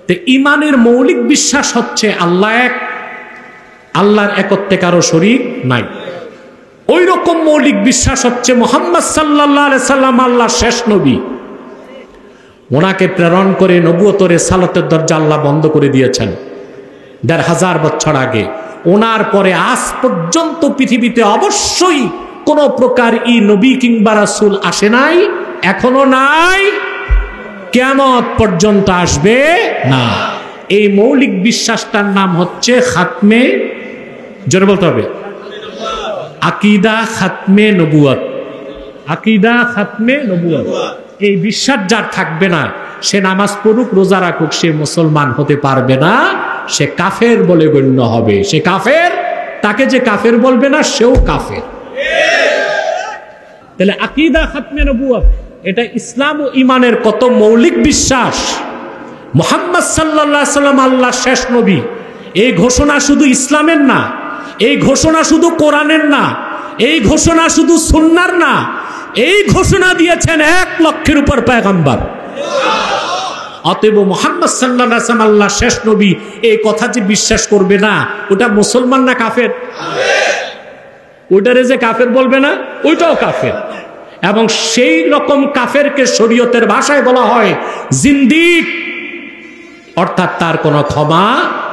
তো ঈমানের মৌলিক বিশ্বাস হচ্ছে আল্লাহ এক, আল্লাহর একত্বে কারো শরীক নাই। ওই রকম মৌলিক বিশ্বাস হচ্ছে মুহাম্মদ সাল্লাল্লাহু আলাইহি সাল্লাম আল্লাহর শেষ নবী। ওনাকে প্রেরণ করে নবুয়তের রিসালাতের দরজা আল্লাহ বন্ধ করে দিয়েছেন ১৫০০ বছর আগে। ওনার পরে আজ পর্যন্ত পৃথিবীতে অবশ্যই কোন প্রকার নবী কিংবা রাসূল আসে নাই, এখনো নাই, কিয়ামত পর্যন্ত আসবে না। এই মৌলিক বিশ্বাসটার নাম হচ্ছে খাতমে, জোরে বলতে হবে, আকীদা খাতমে নবুয়ত। আকীদা খাতমে নবুয়ত। এই বিশ্বাস যার থাকবে না, সে নামাজ পড়ুক, রোজা রাখুক, সে মুসলমান হতে পারবে না, সে কাফের বলে গণ্য হবে। সে কাফের, তাকে যে কাফের বলবে না সেও কাফের। তাহলে আকীদা খাতমে নবুয়ত এটা ইসলাম ও ঈমানের কত মৌলিক বিশ্বাস। মুহাম্মদ সাল্লাল্লাহু আলাইহি সাল্লাম আল্লাহর শেষ নবী, এই ঘোষণা শুধু ইসলামের না, এই ঘোষণা শুধু কোরআনের না, এই ঘোষণা শুধু সুন্নাহর না, এই ঘোষণা দিয়েছেন ১ লক্ষের উপর পয়গম্বর। অতএব মুহাম্মদ সাল্লাল্লাহু আলাইহি ওয়াসাল্লাম আল্লাহর শেষ নবী, এই কথা যে বিশ্বাস করবে না, ওটা মুসলমান না কাফের? ওইটারে যে কাফের বলবে না, ওইটাও কাফের। এবং সেই রকম কাফেরকে শরীয়তের ভাষায় বলা হয় জিন্দিক, অর্থাৎ তার কোনো ক্ষমা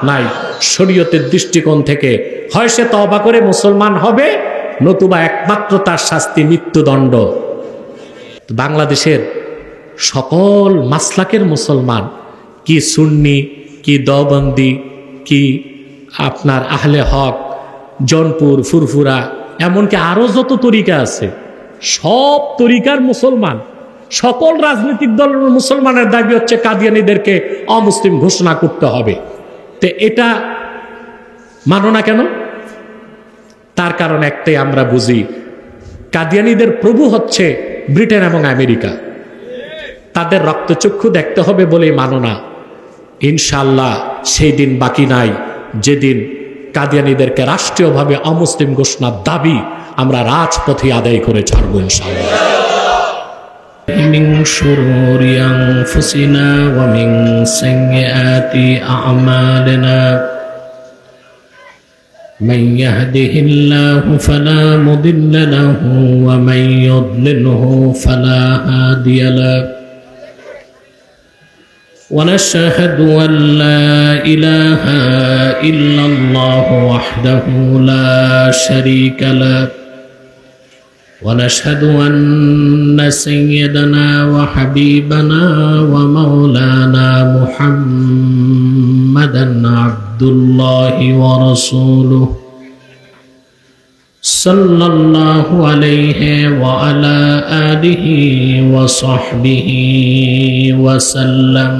নাই। শরীয়তের দৃষ্টিকোণ থেকে হয় সে তওবা করে মুসলমান হবে, নতুবা একমাত্র তার শাস্তি মৃত্যুদণ্ড। বাংলাদেশের সকল মাসলাকের মুসলমান, কি সুন্নি, কি দেওবন্দি, কি আপনার আহলে হক, জৌনপুর, ফুরফুরা, এমনকি আরো যত তরিকা আছে, সব তরিকার মুসলমান, সকল রাজনৈতিক দলের মুসলমানের দাবি হচ্ছে কাদিয়ানীদেরকে অমুসলিম ঘোষণা করতে হবে। তো এটা মানো না কেন? তার কারণ একটাই আমরা বুঝি, কাদিয়ানীদের প্রভু হচ্ছে ব্রিটেন এবং আমেরিকা। তাদের রক্তচক্ষু দেখতে হবে বলেই মানো না। ইনশাআল্লাহ সেই দিন বাকি নাই যেদিন কাদিয়ানীদেরকে রাষ্ট্রীয়ভাবে অমুসলিম ঘোষণার দাবি আমরা রাজপথে আদায় করে ছাড়বো ইনশাআল্লাহ। মিন শুরুরি আনফুসিনা ওয়া মিন সাইয়্যাতি আ'মালিনা মান ইয়াহদিহিল্লাহু ফালা মুদিল্লা লাহু ওয়া মান ইউদ্লিলহু ফালা হাদিয়া লাহু ونشهد أن لا إله إلا الله وحده لا شريك له ونشهد أن سيدنا وحبيبنا ومولانا محمدا عبد الله ورسوله صلى الله عليه وعلى آله وصحبه وسلم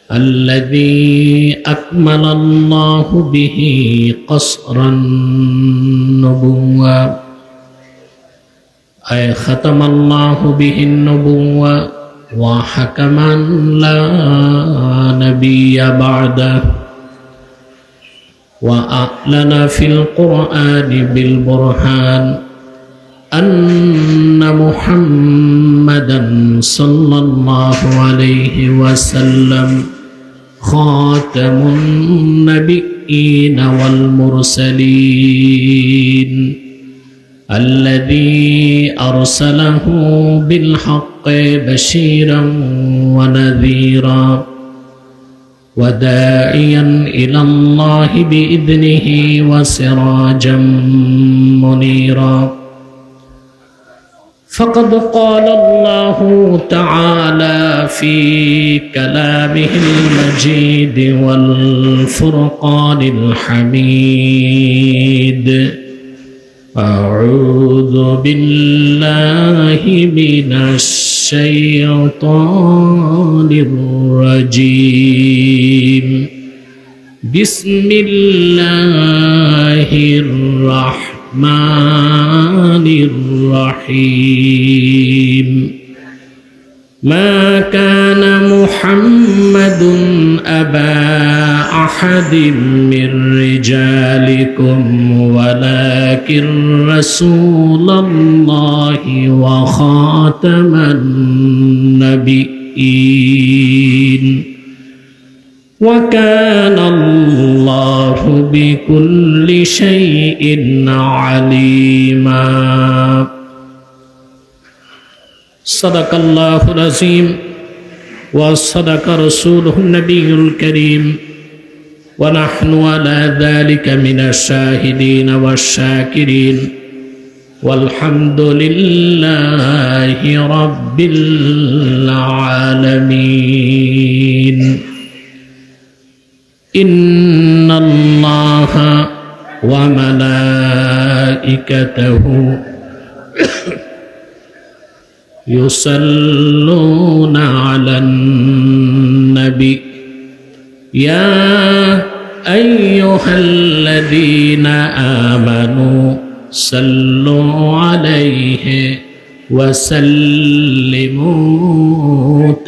الذي أكمل الله به قصر النبوة أي ختم الله به النبوة وحكما لا نبي بعده وأعلن في القرآن بالبرهان أن محمدا صلى الله عليه وسلم خاتم النبيين والمرسلين الذي أرسله بالحق بشيرا ونذيرا وداعيا إلى الله بإذنه وسراجا منيرا فقد قال الله تعالى في كلامه المجيد والفرقان الحميد أعوذ بالله من الشيطان الرجيم بسم الله الرحمن الرحيم ما كان محمد أبا أحد من رجالكم ولكن رسول الله وخاتم النبي وكان الله بكل شيء عليما صدق الله العظيم وصدق رسوله النبي الكريم ونحن على ذلك من الشاهدين والشاكرين والحمد لله رب العالمين إن الله وملائكته يصلون على النبي يا أيها الذين آمنوا صلوا عليه وسلموا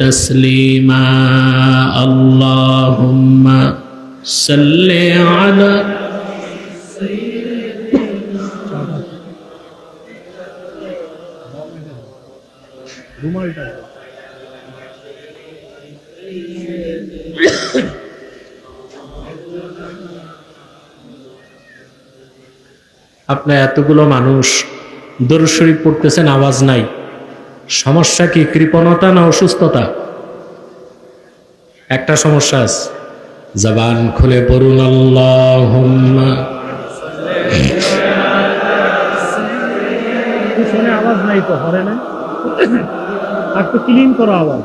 تسليما اللهم صل على আপনি এতগুলো মানুষ দরুদ শরীফ পড়তেছেন, আওয়াজ নাই। সমস্যা কি? কৃপণতা না অসুস্থতা? একটা সমস্যা আছে। জবান খুলে পড়ুন আল্লাহুম্মা। শুনে আওয়াজ নাই তো, হরে না একটু ক্লিন করো আওয়াজ।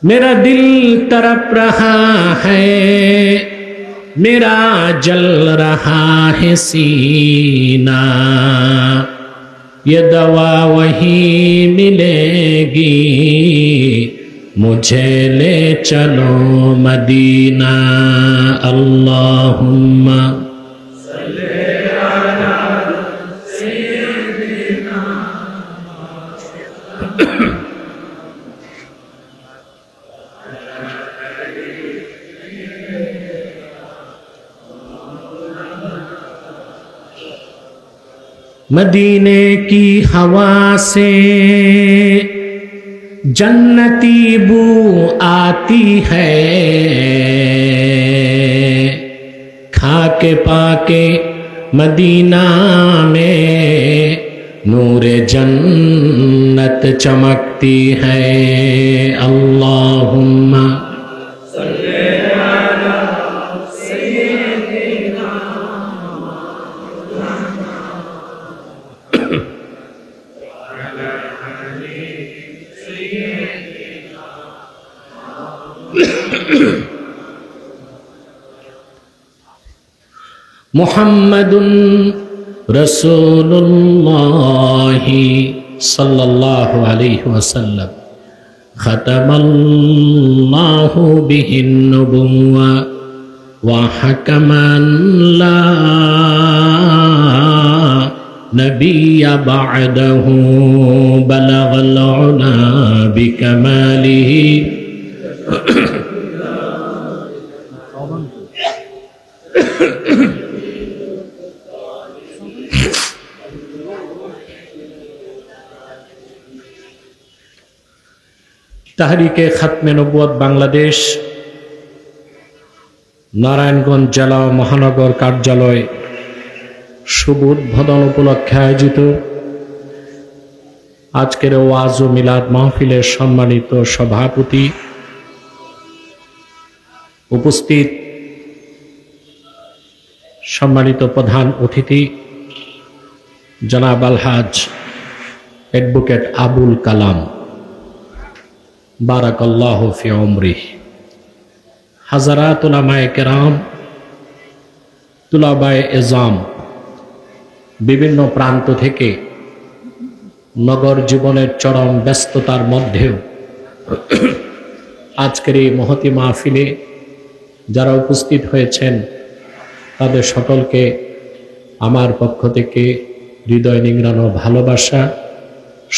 मेरा दिल तड़प रहा है, मेरा जल रहा है सीना, ये दवा वहीं मिलेगी, मुझे ले चलो मदीना। अल्लाहुम्मा मदीने की हवा से जन्नती बू आती है, खाके पाके मदीना में नूरे जन्नत चमकती है। अल्लाहुम्मा मुहम्मदुन रसूलुल्लाहि सल्लल्लाहु अलैहि वसल्लम खतमल्लाहु बिहिन नुबुव्वा व हकमन ला नबिय्य बअदहु बलगल उला बिकमालिहि তাহরিকে খাতমে নবুয়ত বাংলাদেশ নারায়ণগঞ্জ জেলা ও মহানগর কার্যালয় শুভ উদ্বোধন উপলক্ষে আয়োজিত আজকের ওয়াজ ও মিলাদ মাহফিলের সম্মানিত সভাপতি, উপস্থিত সম্মানিত প্রধান অতিথি জনাব আলহাজ অ্যাডভোকেট আবুল কালাম বারাকাল্লাহু ফি উমরিহি, হাজারাত উলামায়ে কেরাম, তুলাবায়ে এজাম, বিভিন্ন প্রান্ত থেকে নগর জীবনের চরম ব্যস্ততার মধ্যেও আজকের এই মহতি মাহফিলে যারা উপস্থিত হয়েছেন তাদের সকলকে আমার পক্ষ থেকে হৃদয় নিংড়ানো ভালোবাসা,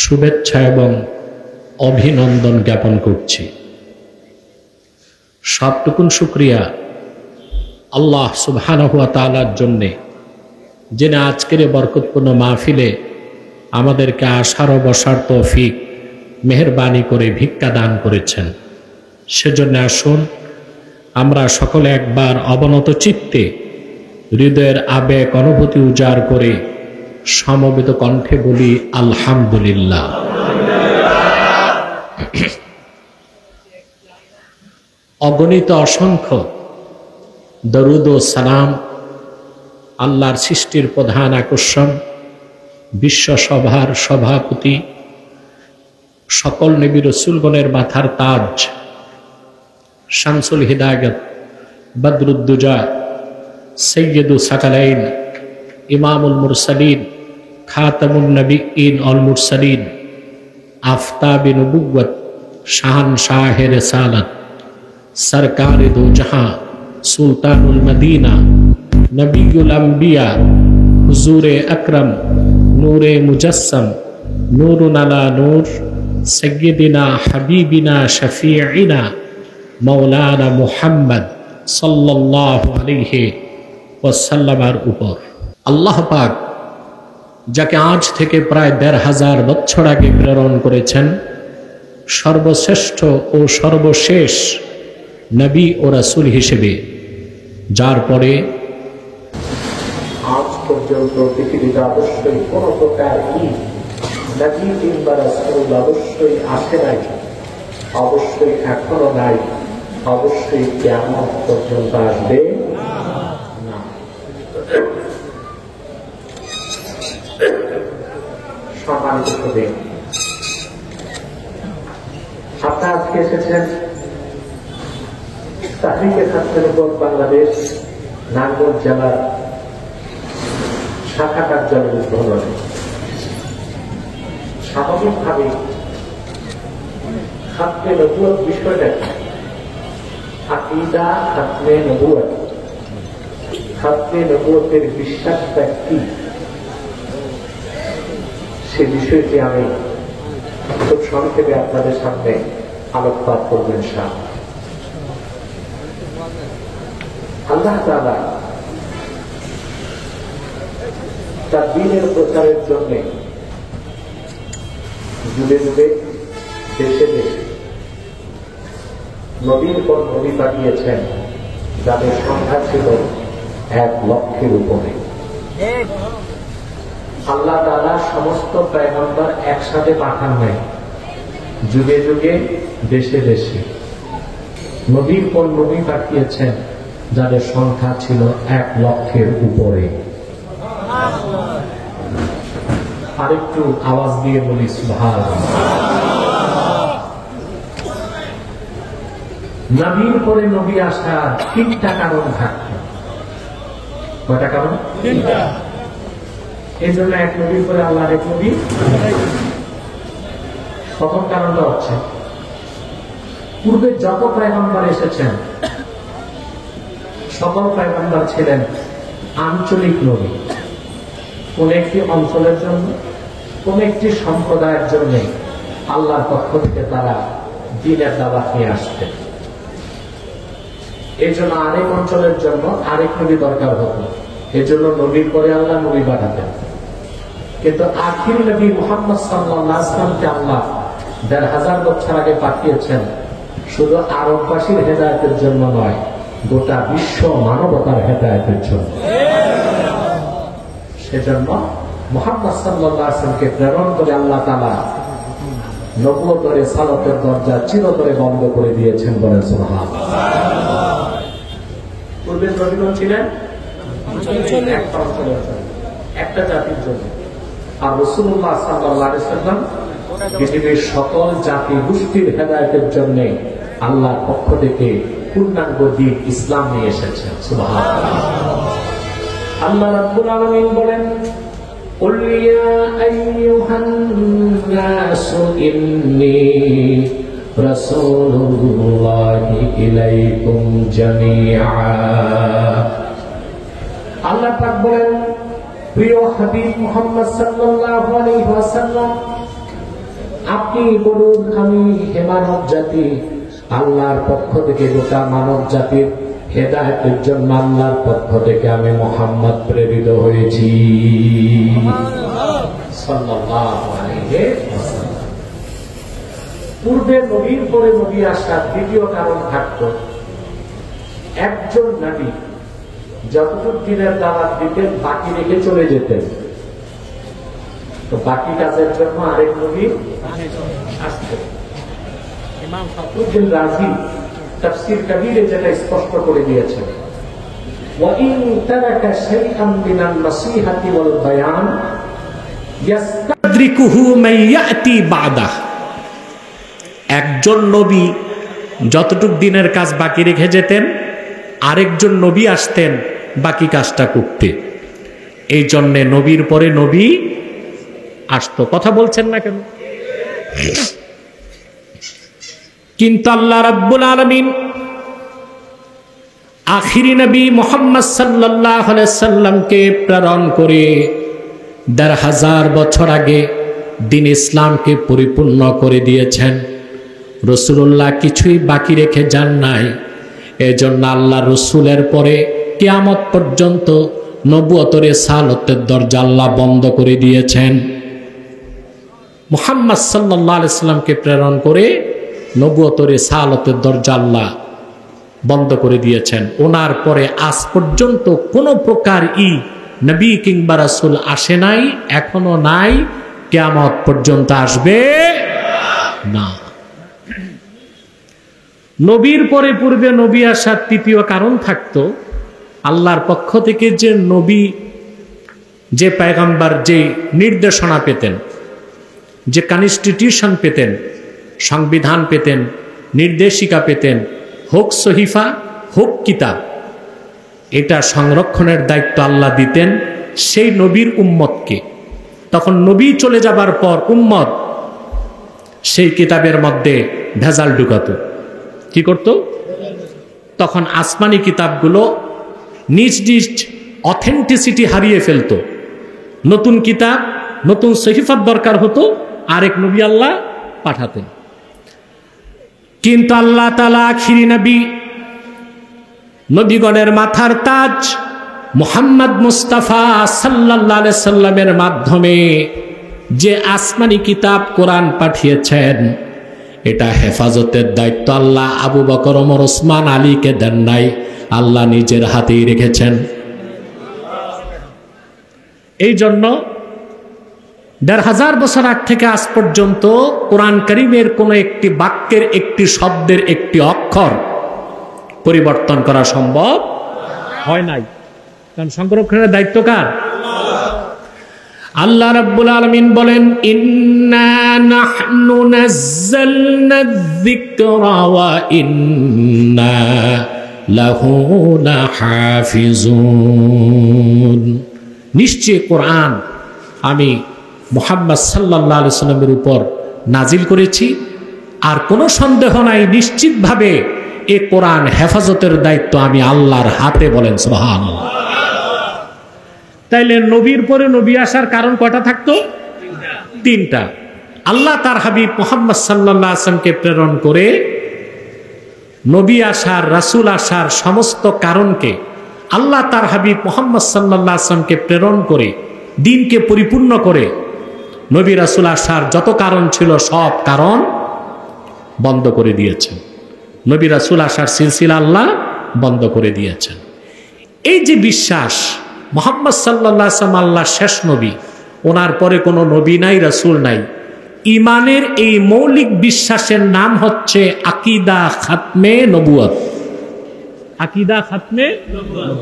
শুভেচ্ছা এবং অভিনন্দন জ্ঞাপন করছি। সবটুকুন শুকরিয়া আল্লাহ সুবহানাহু ওয়া তাআলার জন্যে যিনি আজকের এই বরকতপূর্ণ মাহফিলে আমাদেরকে আসার ও বসার তৌফিক মেহেরবানি করে ভিক্ষা দান করেছেন, সেজন্য আসুন আমরা সকলে একবার অবনত চিত্তে হৃদয়ের আবেগ অনুভূতি উজাড় করে সমবেত কণ্ঠে বলি আলহামদুলিল্লাহ। অগণিত অসংখ্য দরুদ ও সালাম আল্লাহর সৃষ্টির প্রধান আকর্ষণ, বিশ্বসভার সভাপতি, সকল নবী রাসূলগণের মাথার তাজ, শামসুল হিদায়াত, বদরুদ্দুজা, সৈয়দুস সাকালাইন, ইমামুল মুরসালিন, খাতামুন নবিয়্যিন ওয়াল মুরসালিন, আফতাবে নবুওয়াত, শাহনশাহে রিসালাত, সরকারে দো জাহাঁ, সুলতানুল মদিনা, নবিয়ুল আম্বিয়া, হুজুরে আকরম, নূরে মুজাসসম, নূরুন আলা নূর, সৈয়দিনা হাবিবিনা শফিঈনা মাওলানা মুহাম্মদ সাল্লাল্লাহু আলাইহি ওয়াসাল্লামের উপর আল্লাহ পাক যাকে আজ থেকে প্রায় ১৫০০ বছর আগে প্রেরণ করেছেন সর্বশ্রেষ্ঠ ও সর্বশেষ নবী ও রাসূল হিসেবে, যার পরে আজ পর্যন্ত পৃথিবীতে অবশ্যই কোনো প্রকার নবী কিংবা রাসূল অবশ্যই আসে নাই, অবশ্যই এখনো নাই, অবশ্যই কিয়ামত পর্যন্ত আসবে না। সম্মানিত সুধী, আপনারা আজকে এসেছেন তাহরিকে ছাত্রের উপর বাংলাদেশ নারায়ণগঞ্জ জেলার শাখা কার্যালয় উদ্বোধনে। স্বাভাবিকভাবে খাতমে নবুয়ত বিষয়টা আকীদা, খাতমে নবুয়ত, খাতমে নবুয়তের বিশ্বাসটা কি, সে বিষয়টি আমি খুব সংক্ষেপে আপনাদের সামনে আলোকপাত করবেন। আল্লাহ তাআলা তার দ্বীনের প্রচারের জন্য যুগে যুগে দেশে দেশে নবীর পর নবী পাঠিয়েছেন, যাদের সংখ্যা ছিল ১,০০,০০০ উপরে। আল্লাহ তাআলা সমস্ত পয়গম্বর একসাথে পাঠান নাই, যুগে যুগে দেশে দেশে নবীর পর নবী পাঠিয়েছেন, যাদের সংখ্যা ছিল ১,০০,০০০ উপরে। আরেকটু আওয়াজ দিয়ে বলি সুবহানাল্লাহ। নবীর পরে নবী আসার ৩টা কারণ থাকত। কয়টা কারণ? ৩টা। এই জন্য এক নবীর পরে আল্লাহর এক নবী। প্রথম কারণটা হচ্ছে পূর্বে যত পয়গম্বর এসেছেন সকল পয়গম্বর ছিলেন আঞ্চলিক নবী। কোন একটি অঞ্চলের জন্য, কোন একটি সম্প্রদায়ের জন্য আল্লাহর পক্ষ থেকে তারা দ্বীনের দাওয়াত নিয়ে আসতেন। এই জন্য আরেক অঞ্চলের জন্য আরেক নবী দরকার হতো, এই জন্য নবীর পরে আল্লাহ নবী পাঠাতেন। কিন্তু আখির নবী মুহাম্মদ সাল্লাল্লাহু আলাইহি ওয়াসাল্লামকে আল্লাহ ১৫০০ বছর আগে পাঠিয়েছেন শুধু আরববাসীর হেদায়েতের জন্য নয়, গোটা বিশ্ব মানবতার হেদায়েতের জন্য। সেজন্য মুহাম্মদ সাল্লাল্লাহু আলাইহি ওয়াসাল্লামকে প্রেরণ করে আল্লাহ তাআলা নবুয়ত ও রিসালাতের দরজা চিরতরে বন্ধ করে দিয়েছেন, বলেন সুবহানাল্লাহ। পূর্বে নবীগণ ছিলেন একটা অঞ্চলের জন্য, একটা জাতির জন্য, আর রাসূলুল্লাহ সাল্লাল্লাহু আলাইহি ওয়াসাল্লাম পৃথিবীর সকল জাতি গোষ্ঠীর হেদায়েতের জন্য আল্লাহর পক্ষ থেকে পূর্ণাঙ্গ দ্বীন ইসলাম নিয়ে এসেছেন। সুবহানাল্লাহ। আল্লাহ রাব্বুল আলামিন বলেন, কুল ইয়া আইয়ুহান নাসু ইন্নী রাসূলুল্লাহি ইলাইকুম জামিআ। আল্লাহ পাক বলেন, প্রিয় হাবিব মুহাম্মদ সাল্লাল্লাহু আলাইহি ওয়াসাল্লাম, আপনি বলুন আমি হে মানব জাতি আল্লাহর পক্ষ থেকে গোটা মানব জাতির হেদায়েতের জন্য আল্লাহর পক্ষ থেকে আমি মুহাম্মদ প্রেরিত হয়েছি সাল্লাল্লাহু আলাইহি ওয়াসাল্লাম। পূর্বে নবীর পরে নবী আসার দ্বিতীয় কারণ থাকতো, একজন নবী যতটুকু দিনের দাওয়াত দিতেন বাকি রেখে চলে যেতেন, তো বাকি কাজের জন্য আরেক নবী আসতেন। ইমাম ফখরুদ্দিন রাজি তাফসীর কবীরে যেটা স্পষ্ট করে দিয়েছেন, ওয়া ইন তারাকা শাইআন মিনান নাসিহাতি ওয়াল বায়ান ইয়াস্তাদরিকুহু মান ইয়াতি বাদা। একজন নবী যতটুকু দিনের কাজ বাকি রেখে যেতেন, আরেকজন নবী আসতেন বাকি কাজটা করতে। এই জন্যে নবীর পরে নবী আসতো। কথা বলছেন না কেন? কিন্তু আল্লাহ রাব্বুল আলামিন আখিরি নবী মুহাম্মদ সাল্লাল্লাহু আলাইহি সাল্লামকে প্রেরণ করে ১৫০০ বছর আগে দ্বীন ইসলামকে পরিপূর্ণ করে দিয়েছেন। রাসূলুল্লাহ কিছুই বাকি রেখে যান নাই। এজন্য আল্লাহ রাসূলের পরে কিয়ামত পর্যন্ত নবুয়তের রিসালাতের দরজা আল্লাহ বন্ধ করে দিয়েছেন। মুহাম্মদ সাল্লাল্লাহু আলাইহি সাল্লামকে প্রেরণ করে নবুয়তের রিসালাতের দরজা আল্লাহ বন্ধ করে দিয়েছেন। ওনার পরে আজ পর্যন্ত কোনো প্রকার নবী কিংবা রাসূল আসে নাই, এখনো নাই, কিয়ামত পর্যন্ত আসবে না। নবীর পরে পূর্বে নবী আসার তৃতীয় কারণ থাকতো, আল্লাহর পক্ষ থেকে যে নবী, যে পয়গম্বর যে নির্দেশনা পেতেন, যে কনস্টিটিউশন পেতেন, সংবিধান পেতেন, নির্দেশিকা পেতেন, হোক সহিফা হোক কিতাব, এটা সংরক্ষণের দায়িত্ব আল্লাহ দিতেন সেই নবীর উম্মতকে। তখন নবী চলে যাবার পর উম্মত সেই কিতাবের মধ্যে ভেজাল ঢুকাতো। কি করত? তখন আসমানি কিতাবগুলো নিজ নিজ অথেন্টিসিটি হারিয়ে ফেলত। নতুন কিতাব, নতুন সহিফার দরকার হতো, আরেক নবী আল্লাহ পাঠাতেন। কিন্তু আল্লাহ তাআলা আখিরি নবী, নবীগণের মাথার তাজ মুহাম্মদ মুস্তাফা সাল্লাল্লাহু আলাইহি সাল্লামের মাধ্যমে যে আসমানি কিতাব কোরআন পাঠিয়েছেন, এটা হেফাজতের দায়িত্ব আল্লাহ আবু বকর, ওমর, ওসমান, আলীকে দেন নাই, আল্লাহ নিজের হাতেই রেখেছেন। এই জন্য ১৫০০ বছর আগ থেকে আজ পর্যন্ত কোরআন কারীমের কোন একটি বাক্যের, একটি শব্দের, একটি অক্ষর পরিবর্তন করা সম্ভব হয় নাই। কারণ সংরক্ষণের দায়িত্ব কার? আল্লাহ রাব্বুল আলামিন বলেন, ইন্না নাহনু নাযালনা যিকরা ওয়া ইন্না লাহু লাহাফিজুন। নিশ্চয় কোরআন আমি মুহাম্মদ সাল্লাল্লাহু আলাইহি সাল্লামের উপর নাজিল করেছি, আর কোনো সন্দেহ নাই নিশ্চিতভাবে এ কোরআন হেফাজতের দায়িত্ব আমি আল্লাহর হাতে। বলেন সুবহানাল্লাহ। তাইলে নবীর পরে নবী আসার কারণ কয়টা থাকতো? তিনটা। আল্লাহ তার হাবিব মুহাম্মদ সাল্লাল্লাহু আলাইহি ওয়াসাল্লামকে প্রেরণ করে নবী আসার, রাসূল আসার সমস্ত কারণকে আল্লাহ তার হাবিব মুহাম্মদ সাল্লাল্লাহু আলাইহি ওয়াসাল্লামকে প্রেরণ করে দ্বীনকে পরিপূর্ণ করে নবী রাসূল আসার যত কারণ ছিল সব কারণ বন্ধ করে দিয়েছেন। নবী রাসূল আসার সিলসিলা আল্লাহ বন্ধ করে দিয়েছেন। এই যে বিশ্বাস মুহাম্মদ সাল্লাল্লাহু আলাইহি ওয়াসাল্লাম আল্লাহর শেষ নবী, ওনার পরে কোনো নবী নাই, রাসূল নাই, ইমানের এই মৌলিক বিশ্বাসের নাম হচ্ছে আকীদা খাতমে নবুয়ত। আকীদা খাতমে নবুয়ত।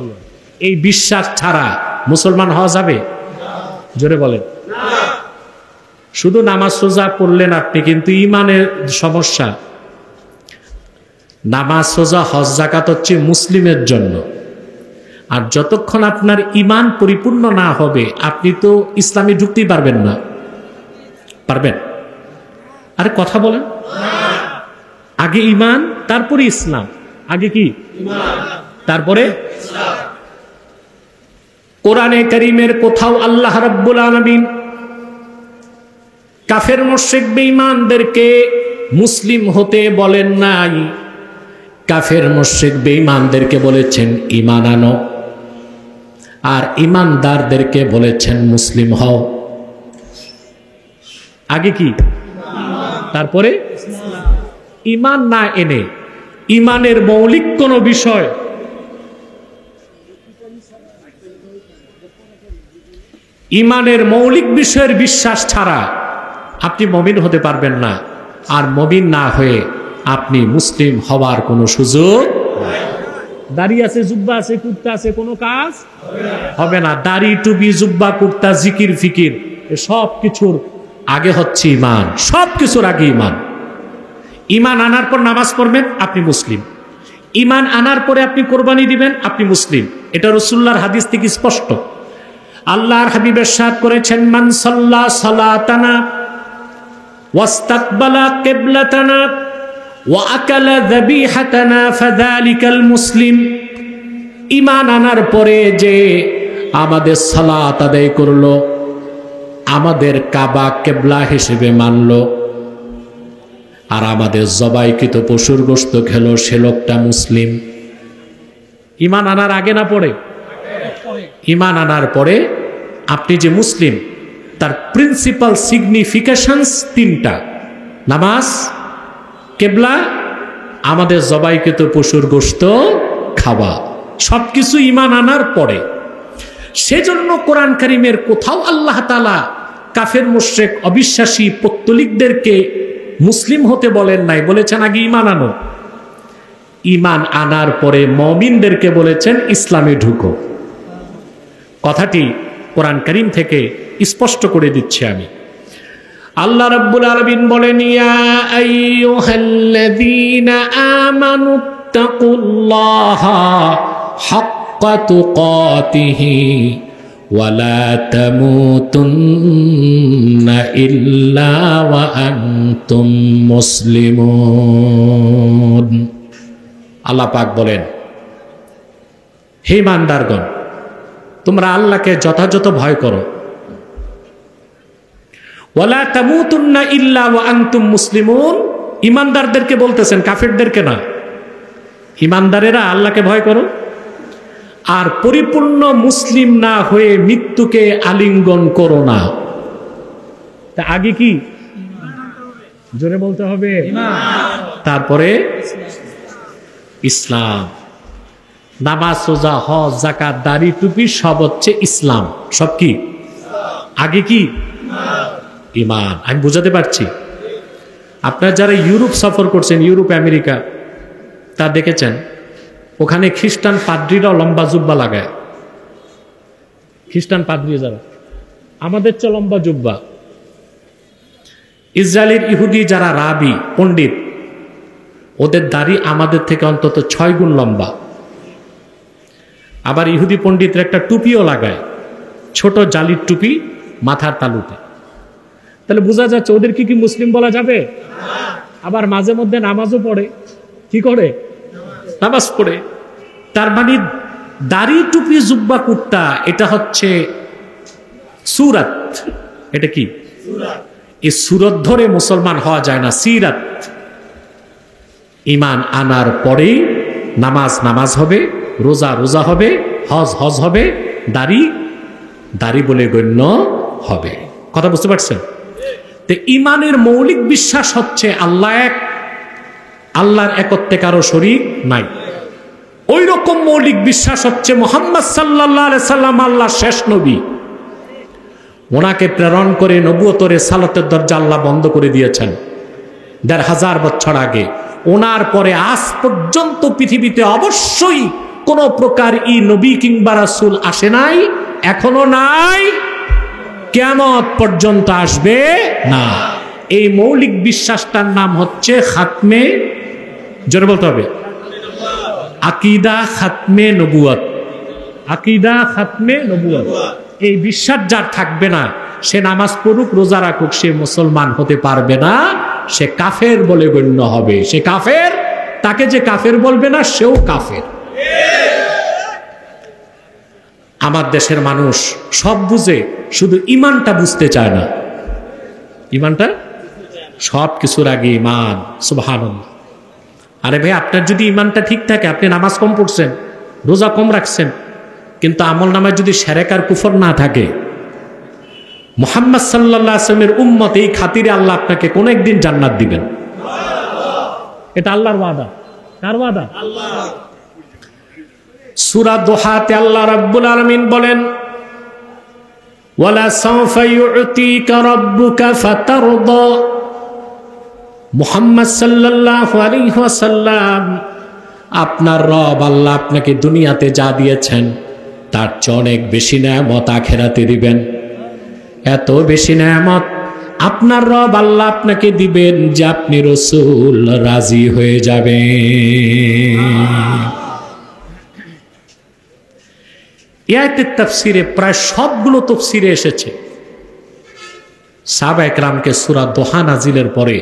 এই বিশ্বাস ছাড়া মুসলমান হওয়া যাবে? জোরে বলেন। শুধু নামাজ রোজা পড়লেন আপনি, কিন্তু ইমানের সমস্যা। নামাজ রোজা হজ যাকাত হচ্ছে মুসলিমের জন্য, আর যতক্ষণ আপনার ইমান পরিপূর্ণ না হবে আপনি তো ইসলামে ঢুকতেই পারবেন না। পারবেন? আরে কথা বলেন। আগে ইমান, তারপরে ইসলাম। আগে কি? তারপরে ইসলাম। কোরআনে কারীমের কোথাও আল্লাহ রাব্বুল আলামিন কাফের মুশরিক বেঈমানদেরকে মুসলিম হতে বলেন নাই, কাফের মুশরিক বেঈমানদেরকে বলেছেন ঈমান আনো, আর ঈমানদারদেরকে বলেছেন মুসলিম হও। আগে কি? তারপরে ঈমান না এনে ঈমানের মৌলিক কোনো বিষয় ঈমানের মৌলিক বিষয়ের বিশ্বাস ছাড়া আপনি মুমিন হতে পারবেন না। আর মুমিন না হয়ে আপনি মুসলিম হওয়ার কোনো সুযোগ নাই। দাড়ি আছে, জুব্বা আছে, কুর্তা আছে, কোনো কাজ হবে না। দাড়ি, টুপি, জুব্বা, কুর্তা, জিকির ফিকির সব কিছুর আগে হচ্ছে ঈমান। সব কিছুর আগে ঈমান। ঈমান আনার পর নামাজ পড়বেন, আপনি মুসলিম। ঈমান আনার পরে আপনি কোরবানি দিবেন, আপনি মুসলিম। এটা রাসূলুল্লাহর হাদিস থেকে স্পষ্ট। আল্লাহর হাবিব ইরশাদ করেছেন, মান সাল্লা সালাতানা ওয়াস্তাকবালা কিবলাতানা ওয়া আকালা যাবিহাতানা ফাযালিকাল মুসলিম। ঈমান আনার পরে যে আমাদের সালাত আদায় করলো, আমাদের কাবা কিবলা হিসেবে মানলো, আর আমাদের জবাইকৃত পশুর গোশত খেলো, সে লোকটা মুসলিম। ঈমান আনার আগে না পড়ে? ঈমান আনার পরে আপনি যে মুসলিম, তার প্রিন্সিপাল সিগনিফিকেশনস তিনটা: নামাজ, কিবলা, আমাদের জবাইকৃত পশুর গোশত খাওয়া। সবকিছু ঈমান আনার পরে। সেজন্য কোরআন কারীমের কোথাও আল্লাহ তাআলা কাফের মুশরিক অবিশ্বাসী পৌত্তলিকদেরকে মুসলিম হতে বলেন নাই, বলেছেন আগে ঈমান আনো। ঈমান আনার পরে মুমিনদেরকে বলেছেন ইসলামে ঢুকো। কথাটি কোরআন কারীম থেকে স্পষ্ট করে দিচ্ছি আমি। আল্লাহ রাব্বুল আলামিন বলেন, ইয়া আইয়ুহাল্লাযীনা আমানুত্তাকুল্লাহা হাক্কা তুকাতিহি ওয়া লা তামুতুন্না ইল্লা ওয়া আনতুম মুসলিমুন। আল্লাহ পাক বলেন, হে ইমানদারগণ, তোমরা আল্লাহকে যথাযথ ভয় করো। ওয়ালা তামুতুন্না ইল্লা ওয়া আনতুম মুসলিমুন। ইমানদারদেরকে বলতেছেন, কাফেরদেরকে না। ইমানদারেরা আল্লাহকে ভয় করো, আর পরিপূর্ণ মুসলিম না হয়ে মৃত্যুকে আলিঙ্গন করো না। তা আগে কি? জোরে বলতে হবে। তারপরে ইসলাম। নামাজ, রোজা, হজ, যাকাত, দাড়ি, টুপি সব হচ্ছে ইসলাম। সব কি? আগে কি? ঈমান। আমি বুঝাতে পারছি? আপনারা যারা ইউরোপ সফর করছেন, ইউরোপ, আমেরিকা, তা দেখেছেন ওখানে খ্রিস্টান পাদ্রীরাও লম্বা জুব্বা লাগায়। খ্রিস্টান পাদ্রী যারা, আমাদের চেয়ে লম্বা জুব্বা। ইসরায়েলের ইহুদি যারা রাবি, পণ্ডিত, ওদের দাড়ি আমাদের থেকে অন্তত 6 গুণ লম্বা। আবার ইহুদি পণ্ডিতরা একটা টুপিও লাগায়, ছোট জালির টুপি মাথার তালুতে। তাহলে বোঝা যাচ্ছে ওদের কি মুসলিম বলা যাবে? আবার মাঝে মধ্যে নামাজও পড়ে। কি করে? নামাজ পড়ে। তার মানে দাড়ি, টুপি, জুব্বা, কুর্তা এটা হচ্ছে সুরাত। এটা কি? এই সুরত ধরে মুসলমান হওয়া যায় না, সিরাত। ঈমান আনার পরেই নামাজ নামাজ হবে, রোজা রোজা হবে, হজ হজ হবে, দাড়ি দাড়ি বলে গণ্য হবে। কথা বুঝতে পারছেন? তো ঈমানের মৌলিক বিশ্বাস হচ্ছে আল্লাহ এক, আল্লাহর একত্বে কারো শরীক নাই। ওই রকম মৌলিক বিশ্বাস হচ্ছে মুহাম্মদ সাল্লাল্লাহু আলাইহি সাল্লাম আল্লাহর শেষ নবী। ওনাকে প্রেরণ করে নবুয়তের রিসালাতের দরজা আল্লাহ বন্ধ করে দিয়েছেন ১৫০০ বছর আগে। ওনার পরে আজ পর্যন্ত পৃথিবীতে অবশ্যই কোন প্রকার ই নবী কিংবা রাসূল আসে নাই, এখনো নাই, কিয়ামত পর্যন্ত আসবে না। এই মৌলিক বিশ্বাসটার নাম হচ্ছে খাতমে, জোরে বলতে হবে, আকীদা খাতমে নবুয়ত। আকীদা খাতমে নবুয়ত। এই বিশ্বাস যার থাকবে না, সে নামাজ পড়ুক, রোজা রাখুক, সে মুসলমান হতে পারবে না, সে কাফের বলে গণ্য হবে। সে কাফের, তাকে যে কাফের বলবে না সেও কাফের। আমার দেশের মানুষ সব বুঝে, শুধু ঈমানটা বুঝতে চায় না। ঈমানটা সব কিছুর আগে ঈমান। সুবহানাল্লাহ। আরে ভাই, আপনার যদি ইমানটা ঠিক থাকে, আপনি নামাজ কম পড়ছেন, রোজা কম রাখছেন, কিন্তু আমল নামায় যদি শিরক আর কুফর না থাকে, মুহাম্মদ সাল্লাল্লাহু আলাইহি ওয়াসাল্লামের উম্মত এই খাতিরে আল্লাহ আপনাকে কোন একদিন জান্নাত দিবেন। এটা আল্লাহর ওয়াদা। কার ওয়াদা? আল্লাহ। সূরা দুহাতে আল্লাহ রাব্বুল আলামিন বলেন, ওয়ালা সাউফা ইউতিকা রাব্বুকা ফাতারদা। মুহাম্মদ সাল্লাল্লাহু আলাইহি ওয়াসাল্লাম, আপনার রব আল্লাহ আপনাকে দুনিয়াতে যা দিয়েছেন তার চেয়ে অনেক বেশি নেয়ামত আখিরাতে দিবেন। এত বেশি নেয়ামত আপনার রব আল্লাহ আপনাকে দিবেন যে আপনি রাসূল রাজি হয়ে যাবেন। এই আয়াতের তাফসিরে প্রায় সবগুলো তাফসিরে এসেছে। সাহাবায়ে কেরামকে সূরা দোহা নাজিলের পরে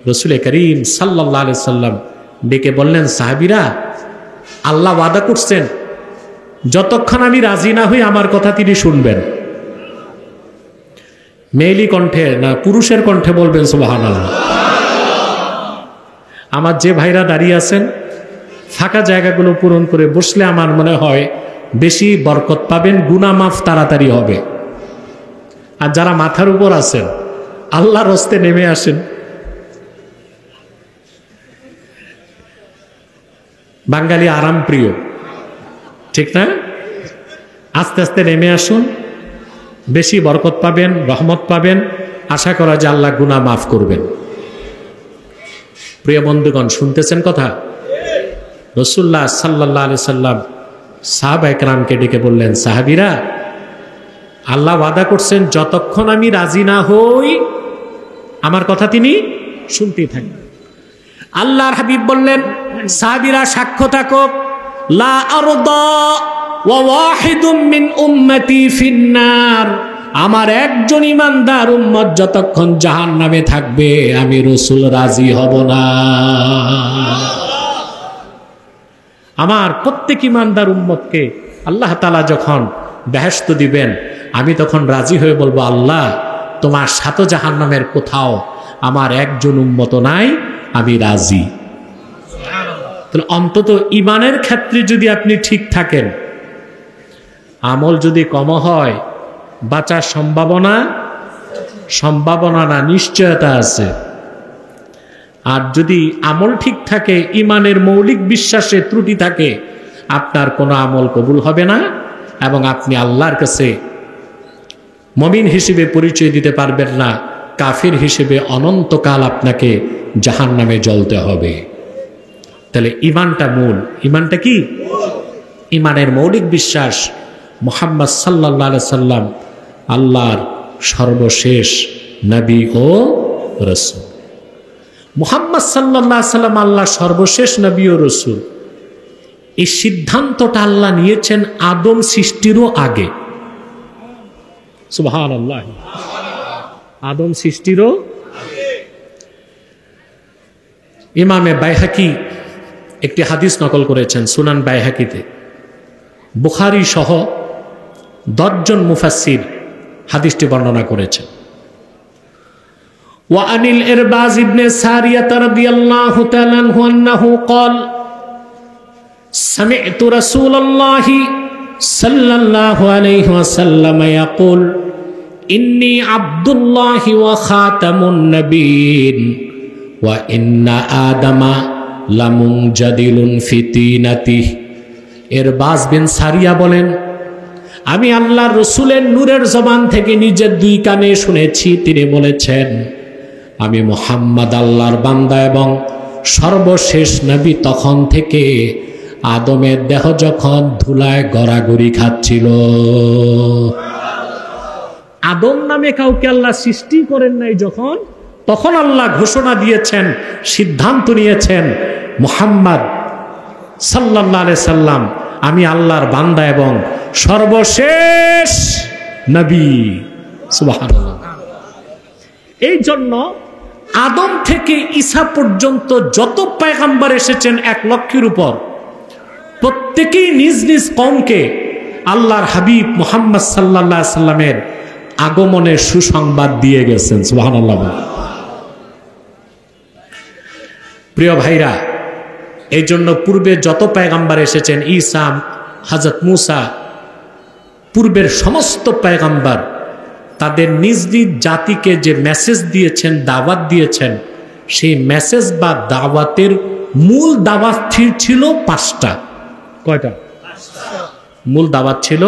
রাসূল করিম সাল্লাল্লাহু আলাইহি সাল্লাম ডেকে বললেন, সাহাবীরা, আল্লাহ ওয়াদা করছেন যতক্ষণ আমি রাজি না হই আমার কথা তিনি শুনবেন। মেয়েলি কণ্ঠে না পুরুষের কণ্ঠে বলবেন সুবহানাল্লাহ। আমার যে ভাইরা দাঁড়িয়ে আছেন, ফাঁকা জায়গাগুলো পূরণ করে বসলে আমার মনে হয় বেশি বরকত পাবেন, গুনাহ মাফ তাড়াতাড়ি হবে। আর যারা মাথার উপর আছেন, আল্লাহর হস্তে নেমে আসেন। বাঙালি আরাম প্রিয়, ঠিক না? আস্তে আস্তে নেমে আসুন, বেশি বরকত পাবেন, রহমত পাবেন। আশা করা যে আল্লাহ গুনাহ মাফ করবেন। প্রিয় বন্ধুগণ, শুনতেছেন কথা? রাসূলুল্লাহ সাল্লাল্লাহু আলাইহি সাল্লাম সাহাবায়ে কেরামকে ডেকে বললেন, সাহাবীরা, আল্লাহ ওয়াদা করছেন যতক্ষণ আমি রাজি না হই আমার কথা তিনি শুনতেই থাকবেন। আল্লাহর হাবিব বললেন, সাহাবীরা সাক্ষ্য থাকো, লা আরদা ওয়া ওয়াহিদুম মিন উম্মতি ফিন্নার। আমার একজন ইমানদার উম্মত যতক্ষণ জাহান্নামে থাকবে আমি রাসূল রাজি হব না। আমার প্রত্যেক ইমানদার উম্মতকে আল্লাহ তাআলা যখন বেহেশত দিবেন, আমি তখন রাজি হয়ে বলবো, আল্লাহ তোমার সাত জাহান্নামের কোথাও আমার একজন উম্মত নাই, আমি রাজি। তাহলে অন্তত ইমানের ক্ষেত্রে যদি আপনি ঠিক থাকেন, আমল যদি কম হয়, বাঁচার সম্ভাবনা না, নিশ্চয়তা আছে। আর যদি আমল ঠিক থাকে, ইমানের মৌলিক বিশ্বাসে ত্রুটি থাকে, আপনার কোনো আমল কবুল হবে না এবং আপনি আল্লাহর কাছে মুমিন হিসেবে পরিচয় দিতে পারবেন না, কাফির হিসেবে অনন্তকাল আপনাকে জাহান্নামে জ্বলতে হবে। তাহলে ইমানটা মূল। ইমানটা কি? ইমানের মৌলিক বিশ্বাস মুহাম্মদ সাল্লাল্লাহু আলাইহি সাল্লাম আল্লাহর সর্বশেষ নবী ও রাসূল। মুহাম্মদ সাল্লাল্লাহু আলাইহি সাল্লাম আল্লাহর সর্বশেষ নবী ও রাসূল, এই সিদ্ধান্তটা আল্লাহ নিয়েছেন আদম সৃষ্টিরও আগে। সুবহানাল্লাহ। আদম সৃষ্টিরও আগে। ইমামে বাইহাকি একটি হাদিস নকল করেছেন সুনান বাইহাকিতে। বুখারী সহ 10 জন মুফাসসির হাদিসটি বর্ণনা করেছেন। ওয়া আনিল ইরবাজ ইবনে সারিয়াহ রাদিয়াল্লাহু তাআলা আনহু আন্নাহু ক্বাল সামি'তু রাসূলুল্লাহি সাল্লাল্লাহু আলাইহি ওয়াসাল্লাম ইয়াকুল ইন্নী আব্দুল্লাহি ওয়া খাতামুন নবিয়্যিন ওয়া ইন্না আদামা লামুনজাদিলুন ফি তিনাতিহি। ইরবাজ বিন সারিয়া বলেন, আমি আল্লাহর রাসূলের নূরের জবান থেকে নিজের 2 কানে শুনেছি, তিনি বলেছেন, আমি মুহাম্মদ আল্লাহর বান্দা এবং সর্বশেষ নবী তখন থেকে আদমের দেহ যখন ধুলায় গড়াগড়ি খাচ্ছিল। আদম নামে কাউকে আল্লাহ সৃষ্টি করেন নাই যখন, তখন আল্লাহ ঘোষণা দিয়েছেন, সিদ্ধান্ত নিয়েছেন, মুহাম্মদ সাল্লাল্লাহু আলাইহি সাল্লাম আমি আল্লাহর বান্দা এবং সর্বশেষ নবী। সুবহানাল্লাহ। এই জন্য আদম থেকে ঈসা পর্যন্ত যত পয়গম্বর এসেছেন 1 লক্ষের উপর, প্রত্যেকেই নিজ নিজ কওমকে আল্লাহর হাবিব মুহাম্মদ সাল্লাল্লাহু আলাইহি সাল্লামের আগমনের সুসংবাদ দিয়ে গেছেন। সুবহানাল্লাহ। প্রিয় ভাইরা, এই জন্য পূর্বে যত পয়গম্বর এসেছেন, ঈসা, হযরত মূসা, পূর্বের সমস্ত পয়গম্বর তাদের নিজ নিজ জাতিকে যে মেসেজ দিয়েছেন, দাওয়াত দিয়েছেন, সেই মেসেজ বা দাওয়াতের মূল দাওয়াত ছিল 5টা। কয়টা? মূল দাওয়াত ছিল,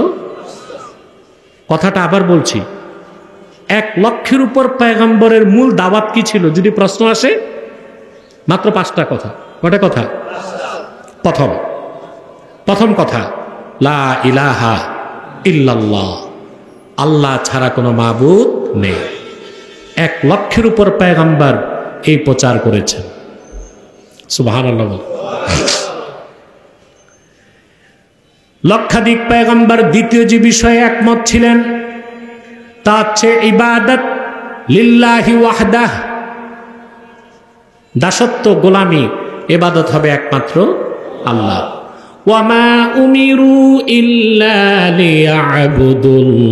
কথাটা আবার বলছি, 1 লক্ষের উপর পয়গম্বরের মূল দাওয়াত কি ছিল যদি প্রশ্ন আসে? মাত্র 5টা কথা। কয়টা কথা? প্রথম কথা, লা ইলাহা ইল্লাল্লাহ, আল্লাহ ছাড়া কোনো মাবুদ নেই। 1 লক্ষের উপর পয়গম্বর এই প্রচার করেছেন। সুবহানাল্লাহ। লক্ষাধিক পয়গম্বর দ্বিতীয় যে বিষয়ে একমত ছিলেন তা হচ্ছে ইবাদত লিল্লাহি ওয়াহদাহ, দাসত্ব, গোলামি, ইবাদত হবে একমাত্র আল্লাহ। ওয়া মা উমিরু ইল্লা লিয়াবুদুল্লাহ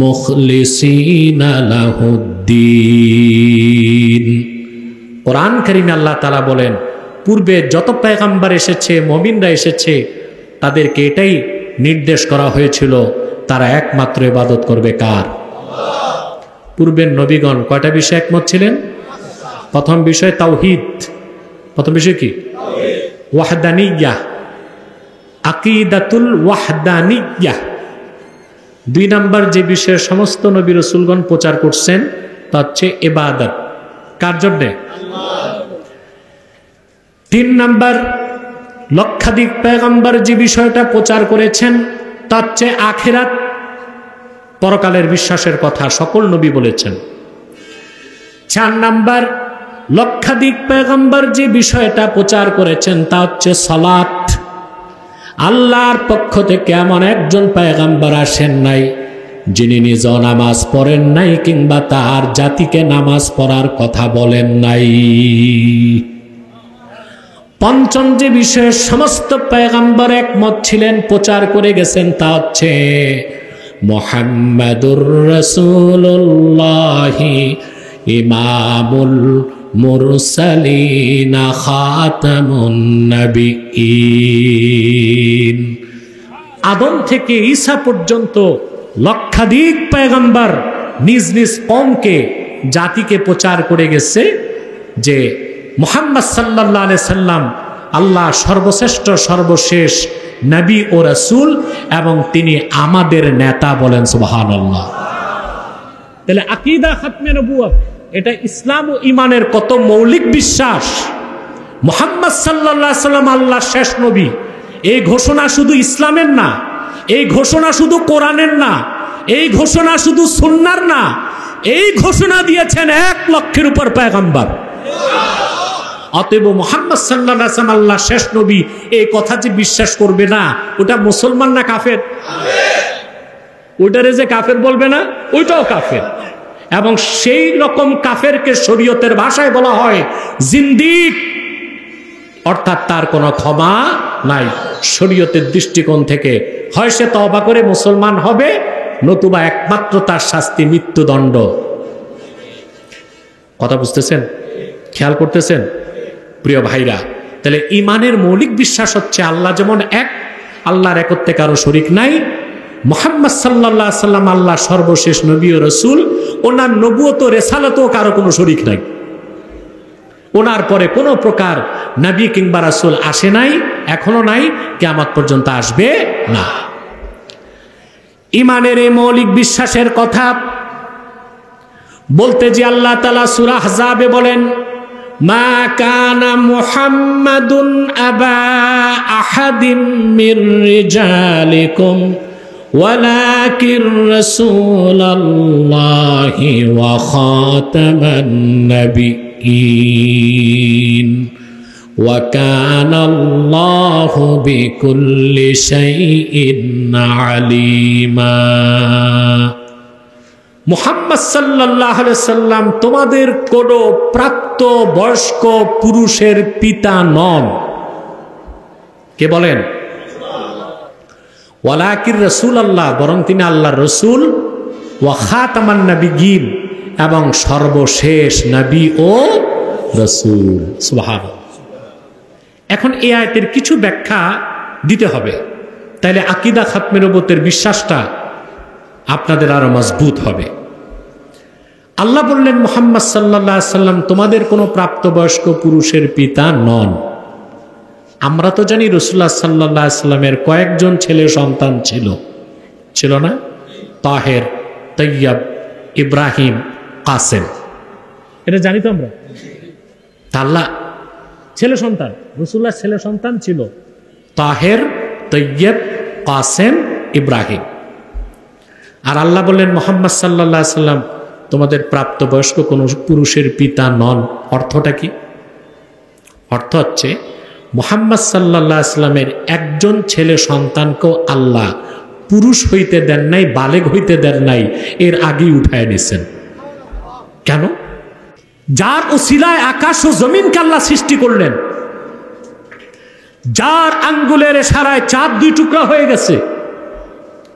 মুখলিসিনা লাহুদ্দিন। কোরআন কারীমে আল্লাহ তাআলা বলেন, পূর্বে যত পয়গম্বর এসেছে, মুমিনরা এসেছে, তাদেরকে এটাই নির্দেশ করা হয়েছিল তারা একমাত্র ইবাদত করবে কার? পূর্বের নবীগণ কয়টা বিষয়ে একমত ছিলেন? প্রথম বিষয় তাওহীদ। প্রথম বিষয় কি? ওয়াহদানিয়্যাহ, আকীদাতুল ওয়াহদানিয়্যাহ। 2 নাম্বার যে বিষয়ে সমস্ত নবী রাসূলগণ প্রচার করছেন তা হচ্ছে ইবাদত। কার জন্য? 3 নাম্বার, লক্ষাধিক পয়গম্বর যে বিষয়টা প্রচার করেছেন তা হচ্ছে আখিরাত, পরকালের বিশ্বাসের কথা সকল নবী বলেছেন। 4 নাম্বার, লক্ষাধিক পয়গম্বর যে বিষয়টা প্রচার করেছেন তা হচ্ছে সালাত। আল্লাহর পক্ষ থেকে এমন একজন পয়গম্বর আসেন নাই যিনি নিজেও নামাজ পড়েন নাই কিংবা তার জাতিকে নামাজ পড়ার কথা বলেন নাই। 5ম যে বিষয়ে সমস্ত পয়গম্বর একমত ছিলেন, প্রচার করে গেছেন তা হচ্ছে মুহাম্মাদুর রাসূলুল্লাহ ইমামুল মুরসালিন খাতামুন নবিয়্যিন। আদম থেকে ঈসা পর্যন্ত লক্ষাধিক পয়গম্বর নিজ নিজ কওমকে, জাতিকে প্রচার করে গেছে যে মুহাম্মদ সাল্লাল্লাহু আলাইহি সাল্লাম আল্লাহ সর্বশ্রেষ্ঠ সর্বশেষ নবী ও রাসূল এবং তিনি আমাদের নেতা। বলেন সুবহানাল্লাহ। তাহলে আকীদা খাতমে নবুয়ত, এটা ইসলাম ও ঈমানের কত মৌলিক বিশ্বাস। মুহাম্মদ সাল্লাল্লাহু আলাইহি সাল্লাম আল্লাহর শেষ নবী, এই ঘোষণা শুধু ইসলামের না, এই ঘোষণা শুধু কোরআনের না, এই ঘোষণা শুধু সুন্নাহর না, এই ঘোষণা দিয়েছেন 1 লক্ষের উপর পয়গম্বর। অতএব মুহাম্মদ সাল্লাল্লাহু আলাইহি ওয়াসাল্লাম আল্লাহর শেষ নবী, এই কথা যে বিশ্বাস করবে না, ওটা মুসলমান না কাফের? ওইটারে যে কাফের বলবে না, ওইটাও কাফের। এবং সেই রকম কাফেরকে শরীয়তের ভাষায় বলা হয় জিন্দিক, অর্থাৎ তার কোনো ক্ষমা নাই শরীয়তের দৃষ্টিকোণ থেকে। হয় সে তওবা করে মুসলমান হবে, নতুবা একমাত্র তার শাস্তি মৃত্যুদণ্ড। কথা বুঝতেছেন? খেয়াল করতেছেন প্রিয় ভাইরা? তাহলে ঈমানের মৌলিক বিশ্বাস হচ্ছে আল্লাহ যেমন এক, আল্লাহর একত্বে কারো শরীক নাই। মুহাম্মদ সাল্লাল্লাহু আলাইহি সাল্লাম আল্লাহ সর্বশেষ নবী ও রাসূল, ওনার নবুয়ত ও রিসালাতও কারো কোনো শরীক নাই। ওনার পরে কোনো প্রকার নবী কিংবা রাসূল আসে নাই, এখনো নাই, কিয়ামত পর্যন্ত আসবে না। ঈমানের এই মৌলিক বিশ্বাসের কথা বলতে যে আল্লাহ তাআলা সূরা আহজাবে বলেন, মা কানা মুহাম্মাদুন আবা আহাদিম মির রিজালিকুম ওয়ালাকিন রাসূলুল্লাহি ওয়া খাতামান নাবিয়্যিন ওয়া কানা আল্লাহু বিকুল্লি শাইইন আলিমা। মুহাম্মদ সাল্লাল্লাহু আলাইহি সাল্লাম তোমাদের কোন প্রাপ্ত বয়স্ক পুরুষের পিতা নন। কে বলেন? ওয়ালাকিন রাসূলুল্লাহ, বরং তিনি আল্লাহর রাসূল, ওয়া খাতামান নাবিয়্যিন, এবং সর্বশেষ নবী ও রাসূল। সুবহানাল্লাহ। এখন এই আয়াতের কিছু ব্যাখ্যা দিতে হবে, তাইলে আকীদা খাতমে নবুওয়াতের বিশ্বাসটা আপনাদের আরো মজবুত হবে। আল্লাহ বললেন, মুহাম্মদ সাল্লাল্লাহু আলাইহি সাল্লাম তোমাদের কোনো প্রাপ্তবয়স্ক পুরুষের পিতা নন। আমরা তো জানি রাসূলুল্লাহ সাল্লাল্লাহু আলাইহি সাল্লামের কয়েকজন ছেলে সন্তান ছিল না? তাহের, তৈয়ব, ইব্রাহিম, কাসেম, এটা জানি তো আমরা। আল্লাহ ছেলে সন্তান, রাসূলুল্লাহ ছেলে সন্তান ছিল তাহের, তৈয়ব, কাসেম, ইব্রাহিম। আর আল্লাহ বললেন মুহাম্মদ সাল্লাল্লাহু আলাইহি সাল্লাম তোমাদের প্রাপ্তবয়স্ক কোনো পুরুষের পিতা নন। অর্থটা কি? অর্থ হচ্ছে মুহাম্মদ সাল্লাল্লাহু আলাইহি সাল্লামের একজন ছেলে সন্তানকেও আল্লাহ পুরুষ হইতে দেন নাই, বালেগ হইতে দেন নাই, এর আগেই উঠায় নিছেন। কেন? যার উসিলায় আকাশ ও জমিনকে আল্লাহ সৃষ্টি করলেন, যার আঙ্গুলের ইশারায় চাঁদ 2 টুকরা হয়ে গেছে।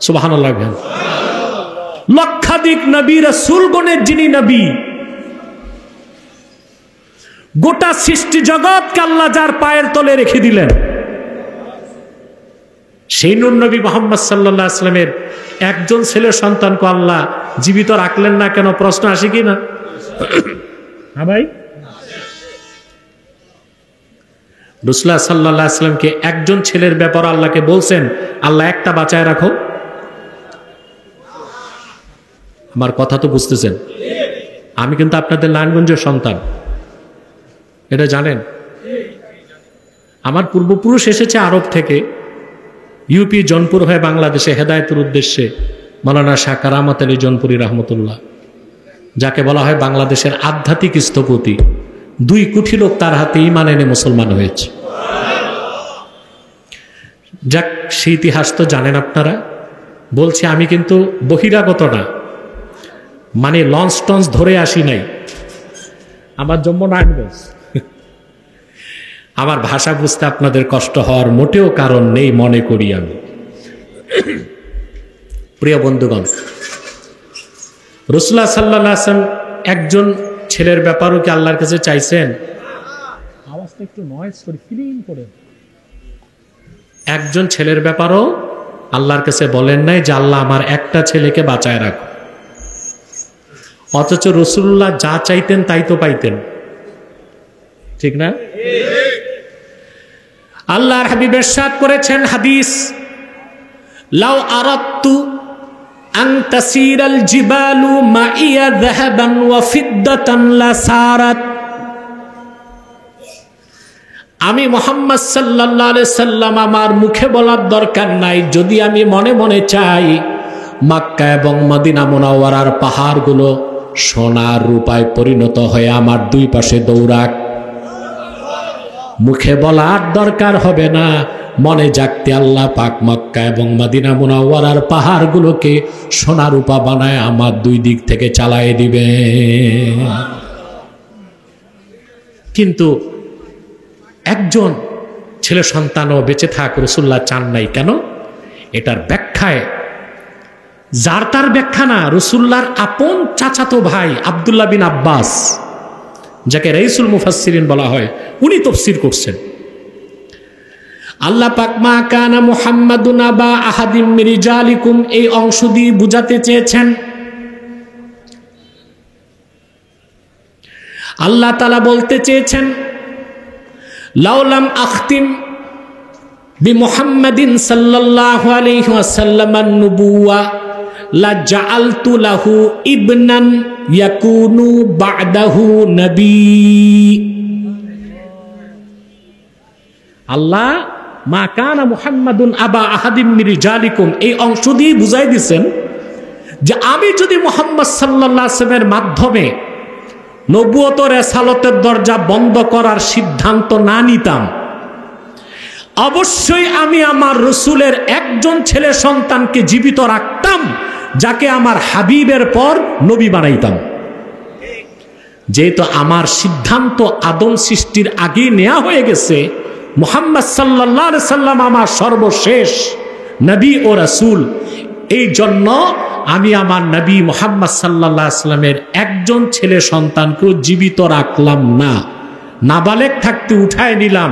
সুবহানাল্লাহ। লক্ষাধিক নবী রাসূলগণের যিনি নবী, গোটা সৃষ্টি জগৎকে আল্লাহ যার পায়ের তলে রেখে দিলেন, সেই নূর নবী মুহাম্মদ সাল্লাল্লাহু আলাইহি ওয়াসাল্লামের একজন ছেলে সন্তানকে আল্লাহ জীবিত রাখলেন না কেন? প্রশ্ন আসে কি না? হ্যাঁ ভাই, রাসূলুল্লাহ সাল্লাল্লাহু আলাইহি ওয়াসাল্লামকে একজন ছেলের ব্যাপারে আল্লাহকে বলছেন, আল্লাহ একটা বাঁচায় রাখো। আমার কথা তো বুঝতেছেন? আমি কিন্তু আপনাদের নারায়ণগঞ্জের সন্তান, এটা জানেন। আমার পূর্বপুরুষ এসেছে আরব থেকে, ইউপি জনপুর হয়ে বাংলাদেশে হেদায়েতের উদ্দেশ্যে। মাওলানা শাহ কারামত আলী জনপুরি রহমতুল্লাহ, যাকে বলা হয় বাংলাদেশের আধ্যাত্মিক স্থপতি। 2 কোটি লোক তার হাতে ঈমান এনে মুসলমান হয়েছে। যাক, সেই ইতিহাস তো জানেন আপনারা। বলছি, আমি কিন্তু বহিরাগত না, মানে লঞ্চ টঞ্চ ধরে আসি নাই। আমার জন্ম নারায়ণগঞ্জ। আমার ভাষা বুঝতে আপনাদের কষ্ট হওয়ার মোটেও কারণ নেই মনে করি আমি। প্রিয় বন্ধুগণ, রাসূলুল্লাহ সাল্লাল্লাহু আলাইহি ওয়াসাল্লাম একজন ছেলের ব্যাপারও কি আল্লাহর কাছে চাইছেন? আওয়াজটা একটু নয়েজ করে ক্লিন করে। একজন ছেলের ব্যাপারও আল্লাহর কাছে বলেন নাই যে আল্লাহ আমার একটা ছেলেকে বাঁচায় রাখো। অথচ রাসূলুল্লাহ যা চাইতেন তাই তো পাইতেন, ঠিক না? আল্লাহর হাবিব ইরশাদ করেছেন হাদিস, লাউ আরাদতু আন তাসিরাল জিবালু মাইয়া যাহাবান ওয়া ফিদ্দাতান লাসারাত। আমি মুহাম্মদ সাল্লাল্লাহু আলাইহি সাল্লাম আমার মুখে বলার দরকার নাই, যদি আমি মনে মনে চাই মক্কা এবং মদিনা মুনাওয়ারার পাহাড়গুলো সোনার রূপায় পরিণত হয়ে আমার 2 পাশে দৌড়াক। মুখে বলার দরকার হবে না, মনে জাগতে আল্লাহ পাক মক্কা এবং মদিনা মুনাওয়ারার পাহাড়গুলোকে সোনা রূপা বানায় আমার 2 দিক থেকে চালায় দিবে। কিন্তু একজন ছেলে সন্তানও বেঁচে থাক রাসূলুল্লাহ চান নাই। কেন? এটার ব্যাখ্যায়, যার তার ব্যাখ্যা না, রাসূলুল্লাহর আপন চাচাতো ভাই আব্দুল্লাহ বিন আব্বাস, যাকে রাইসুল মুফাসসিরিন বলা হয়, উনি তাফসীর করছেন। আল্লাহ পাক মা কানা মুহাম্মাদুন আবা আহাদিম মির রিজালিকুম এই অংশ দিয়ে বুঝাতে চেয়েছেন, আল্লাহ তাআলা বলতে চেয়েছেন, লাউলাম আখতিম বিমুহাম্মাদিন সাল্লাল্লাহু আলাইহি ওয়াসাল্লাম আন-নুবুওয়া লা জাআলতু লাহু ইবনান ইয়াকুনু বা'দাহু নবী। আল্লাহ মা কানা মুহাম্মাদুন আবা আহাদিম মির রিজালিকুম এই অংশ দিয়ে বুঝাই দিচ্ছেন যে আমি যদি মুহাম্মদ সাল্লাল্লাহু আলাইহি ওয়াসাল্লামের মাধ্যমে নবুয়ত রিসালাতের দরজা বন্ধ করার সিদ্ধান্ত না নিতাম, অবশ্যই আমি আমার রাসূলের একজন ছেলে সন্তানকে জীবিত রাখতাম, যাকে আমার হাবিবের পর নবী বানাইতাম। যেহেতু আমার সিদ্ধান্ত আদম সৃষ্টির আগে নেওয়া হয়ে গেছে, মুহাম্মদ সাল্লাল্লাহু আলাইহি সাল্লাম আমার সর্বশেষ নবী ও রাসূল, এই জন্য আমি আমার নবী মুহাম্মদ সাল্লাল্লাহু আলাইহি সাল্লামের একজন ছেলে সন্তানকেও জীবিত রাখলাম না, নাবালেগ থাকতে উঠায় নিলাম,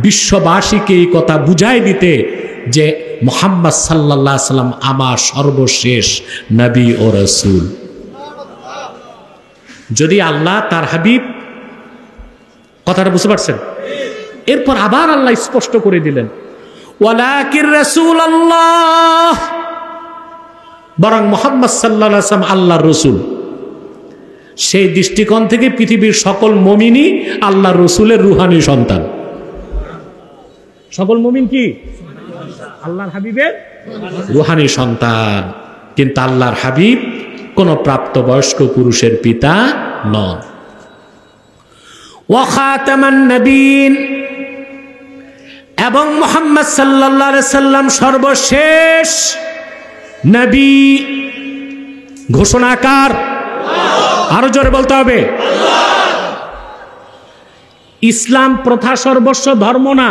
বিশ্ববাসীকে এই কথা বুঝাই দিতে যে মুহাম্মদ সাল্লাল্লাহু আলাইহি সাল্লাম আমার সর্বশেষ নবী ও রাসূল। যদি আল্লাহ তার হাবিব, কথাটা বুঝতে পারছেন? এরপর আবার আল্লাহ স্পষ্ট করে দিলেন ওয়ালাকির রাসূলুল্লাহ, বরং মুহাম্মদ সাল্লাল্লাহু আলাইহি ওয়াসাল্লাম আল্লাহর রাসূল। সেই দৃষ্টিকোণ থেকে পৃথিবীর সকল মুমিনই আল্লাহর রাসূলের রূহানি সন্তান। সকল মুমিন কি আল্লাহর হাবিবের রূহানি সন্তান, কিন্তু আল্লাহর হাবিব কোন প্রাপ্তবয়স্ক পুরুষের পিতা নন। ওয়া খাতামান নবীন, এবং মুহাম্মদ সাল্লাল্লাহু আলাইহি সাল্লাম সর্বশেষ নবী। ঘোষণাকার আরো জোরে বলতে হবে। ইসলাম প্রথা সর্বস্ব ধর্ম না।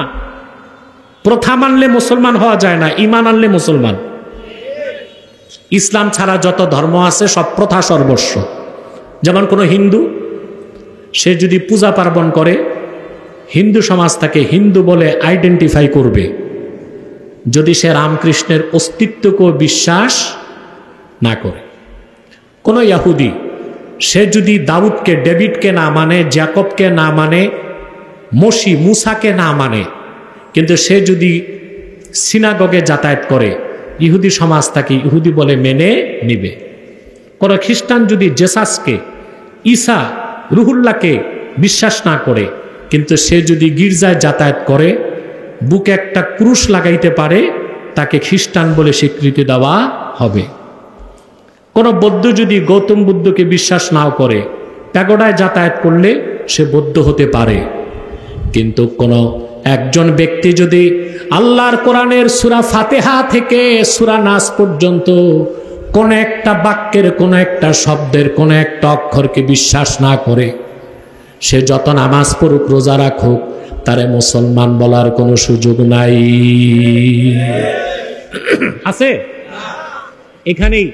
প্রথা মানলে মুসলমান হওয়া যায় না, ঈমান আনলে মুসলমান। ইসলাম ছাড়া যত ধর্ম আছে সব প্রথা সর্বস্ব। যেমন কোনো হিন্দু, সে যদি পূজা পার্বণ করে, হিন্দু সমাজ তাকে হিন্দু বলে আইডেন্টিফাই করবে যদি সে রামকৃষ্ণের অস্তিত্বকে বিশ্বাস না করে। কোনো ইহুদি, সে যদি দাউদকে, ডেভিডকে না মানে, জ্যাকবকে না মানে, মুসাকে না মানে, কিন্তু সে যদি সিনাগগে যাতায়াত করে, ইহুদি সমাজ তাকে ইহুদি বলে মেনে নিবে। কোনো খ্রিস্টান যদি জেসাসকে, ঈসা, রুহুল্লাহকে বিশ্বাস না করে, কিন্তু সে যদি গির্জায় যাতায়াত করে, বুকে একটা ক্রুশ লাগাইতে পারে, তাকে খ্রিস্টান বলে স্বীকৃতি দেওয়া হবে। কোনো বৌদ্ধ যদি গৌতম বুদ্ধকে বিশ্বাস নাও করে, প্যাগোডায় যাতায়াত করলে সে বৌদ্ধ হতে পারে। কিন্তু কোনো একজন ব্যক্তি যদি আল্লাহর কোরআনের সূরা ফাতিহা থেকে সূরা নাস পর্যন্ত কোন একটা বাক্যের, কোন একটা শব্দের, কোন একটা অক্ষরকে বিশ্বাস না করে, সে যত নামাজ পড়ুক, রোজা রাখুক, তারে মুসলমান বলার কোনো সুযোগ নাই। আছে? এখানেই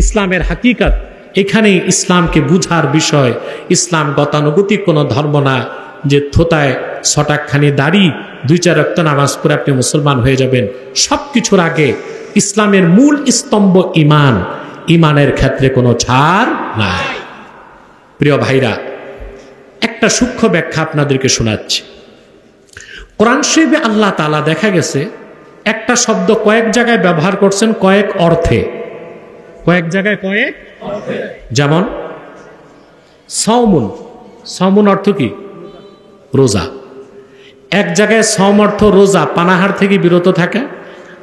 ইসলামের হাকিকত, এখানেই ইসলামকে বুঝার বিষয়। ইসলাম গতানুগতিক কোনো ধর্ম না যে থোতায় ছটাকখানি দাড়ি, 2-4 ওয়াক্ত নামাজ পড়ে আপনি মুসলমান হয়ে যাবেন। সব কিছুর আগে ইসলামের মূল স্তম্ভ ঈমান। ঈমানের ক্ষেত্রে কোনো ছাড় নাই। প্রিয় ভাইরা, একটা সূক্ষ্ম ব্যাখ্যা আপনাদেরকে শোনাচ্ছি। কোরআন শরীফে আল্লাহ তাআলা দেখা গেছে একটা শব্দ কয়েক জায়গায় ব্যবহার করছেন কয়েক অর্থে। কয়েক জায়গায় কয়েক অর্থে। যেমন সাওমুন, সাওমুন অর্থ কি? রোজা। এক জায়গায় সাওম অর্থ রোজা, পানাহার থেকে বিরত থাকা।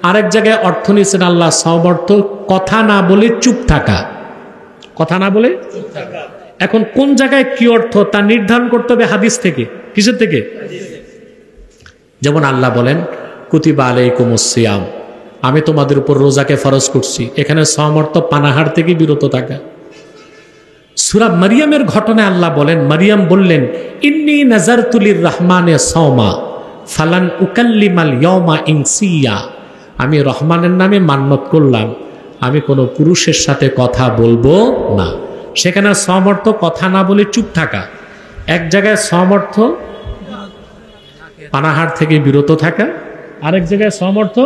আরেক জায়গায় অর্থ নিয়েছেন আল্লাহ সাওম অর্থ কথা না বলে চুপ থাকা। কথা না বলে চুপ থাকা। এখন কোন জায়গায় কি অর্থ তা নির্ধারণ করতে হবে হাদিস থেকে। কিসের থেকে? যেমন আল্লাহ বলেন কুতিবা আলাইকুমুস সিয়াম, আমি তোমাদের উপর রোজাকে ফরজ করছি। এখানে সাওম অর্থ পানাহার থেকে বিরত থাকা। সূরা মারিয়ামের ঘটনায় আল্লাহ বলেন, মারিয়াম বললেন ইন্নী নাযারতু লির-রাহমানে সাওমা ফালান উকাল্লিমাল ইয়াওমা ইনসিয়া, আমি রহমানের নামে মান্যত করলাম, আমি কোনো পুরুষের সাথে কথা বলবো না। সেখানে সাওম অর্থ কথা না বলে চুপ থাকা। এক জায়গায় সাওম অর্থ পানাহার থেকে বিরত থাকা, আরেক জায়গায় সাওম অর্থ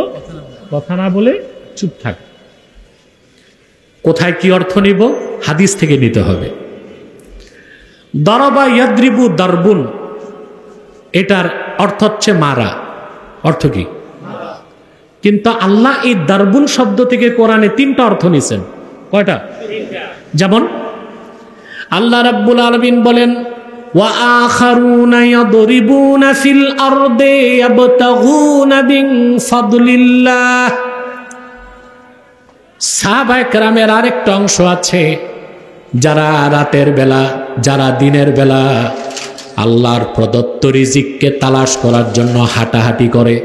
কথা না বলে চুপ থাকা। কোথায় কি অর্থ নিব? হাদিস থেকে নিতে হবে। দরবা ইয়াদ্রিবু দারবুন, এটার অর্থ হচ্ছে মারা। অর্থ কি? কিন্তু আল্লাহ এই দারবুন শব্দ থেকে কোরআনে 3টা অর্থ নিছেন। কয়টা? 3টা। যেমন আল্লাহ রাব্বুল আলামিন বলেন ওয়া আখারুনা ইয়াদরিবুনা ফিল আরদি ইয়াবতাগুনা মিন ফাদলিল্লাহ। সাহাবায়ে কেরামের আরেকটা অংশ আছে যারা রাতের বেলা, যারা দিনের বেলা আল্লাহর প্রদত্ত রিজিককে তালাশ করার জন্য হাঁটাহাঁটি করে।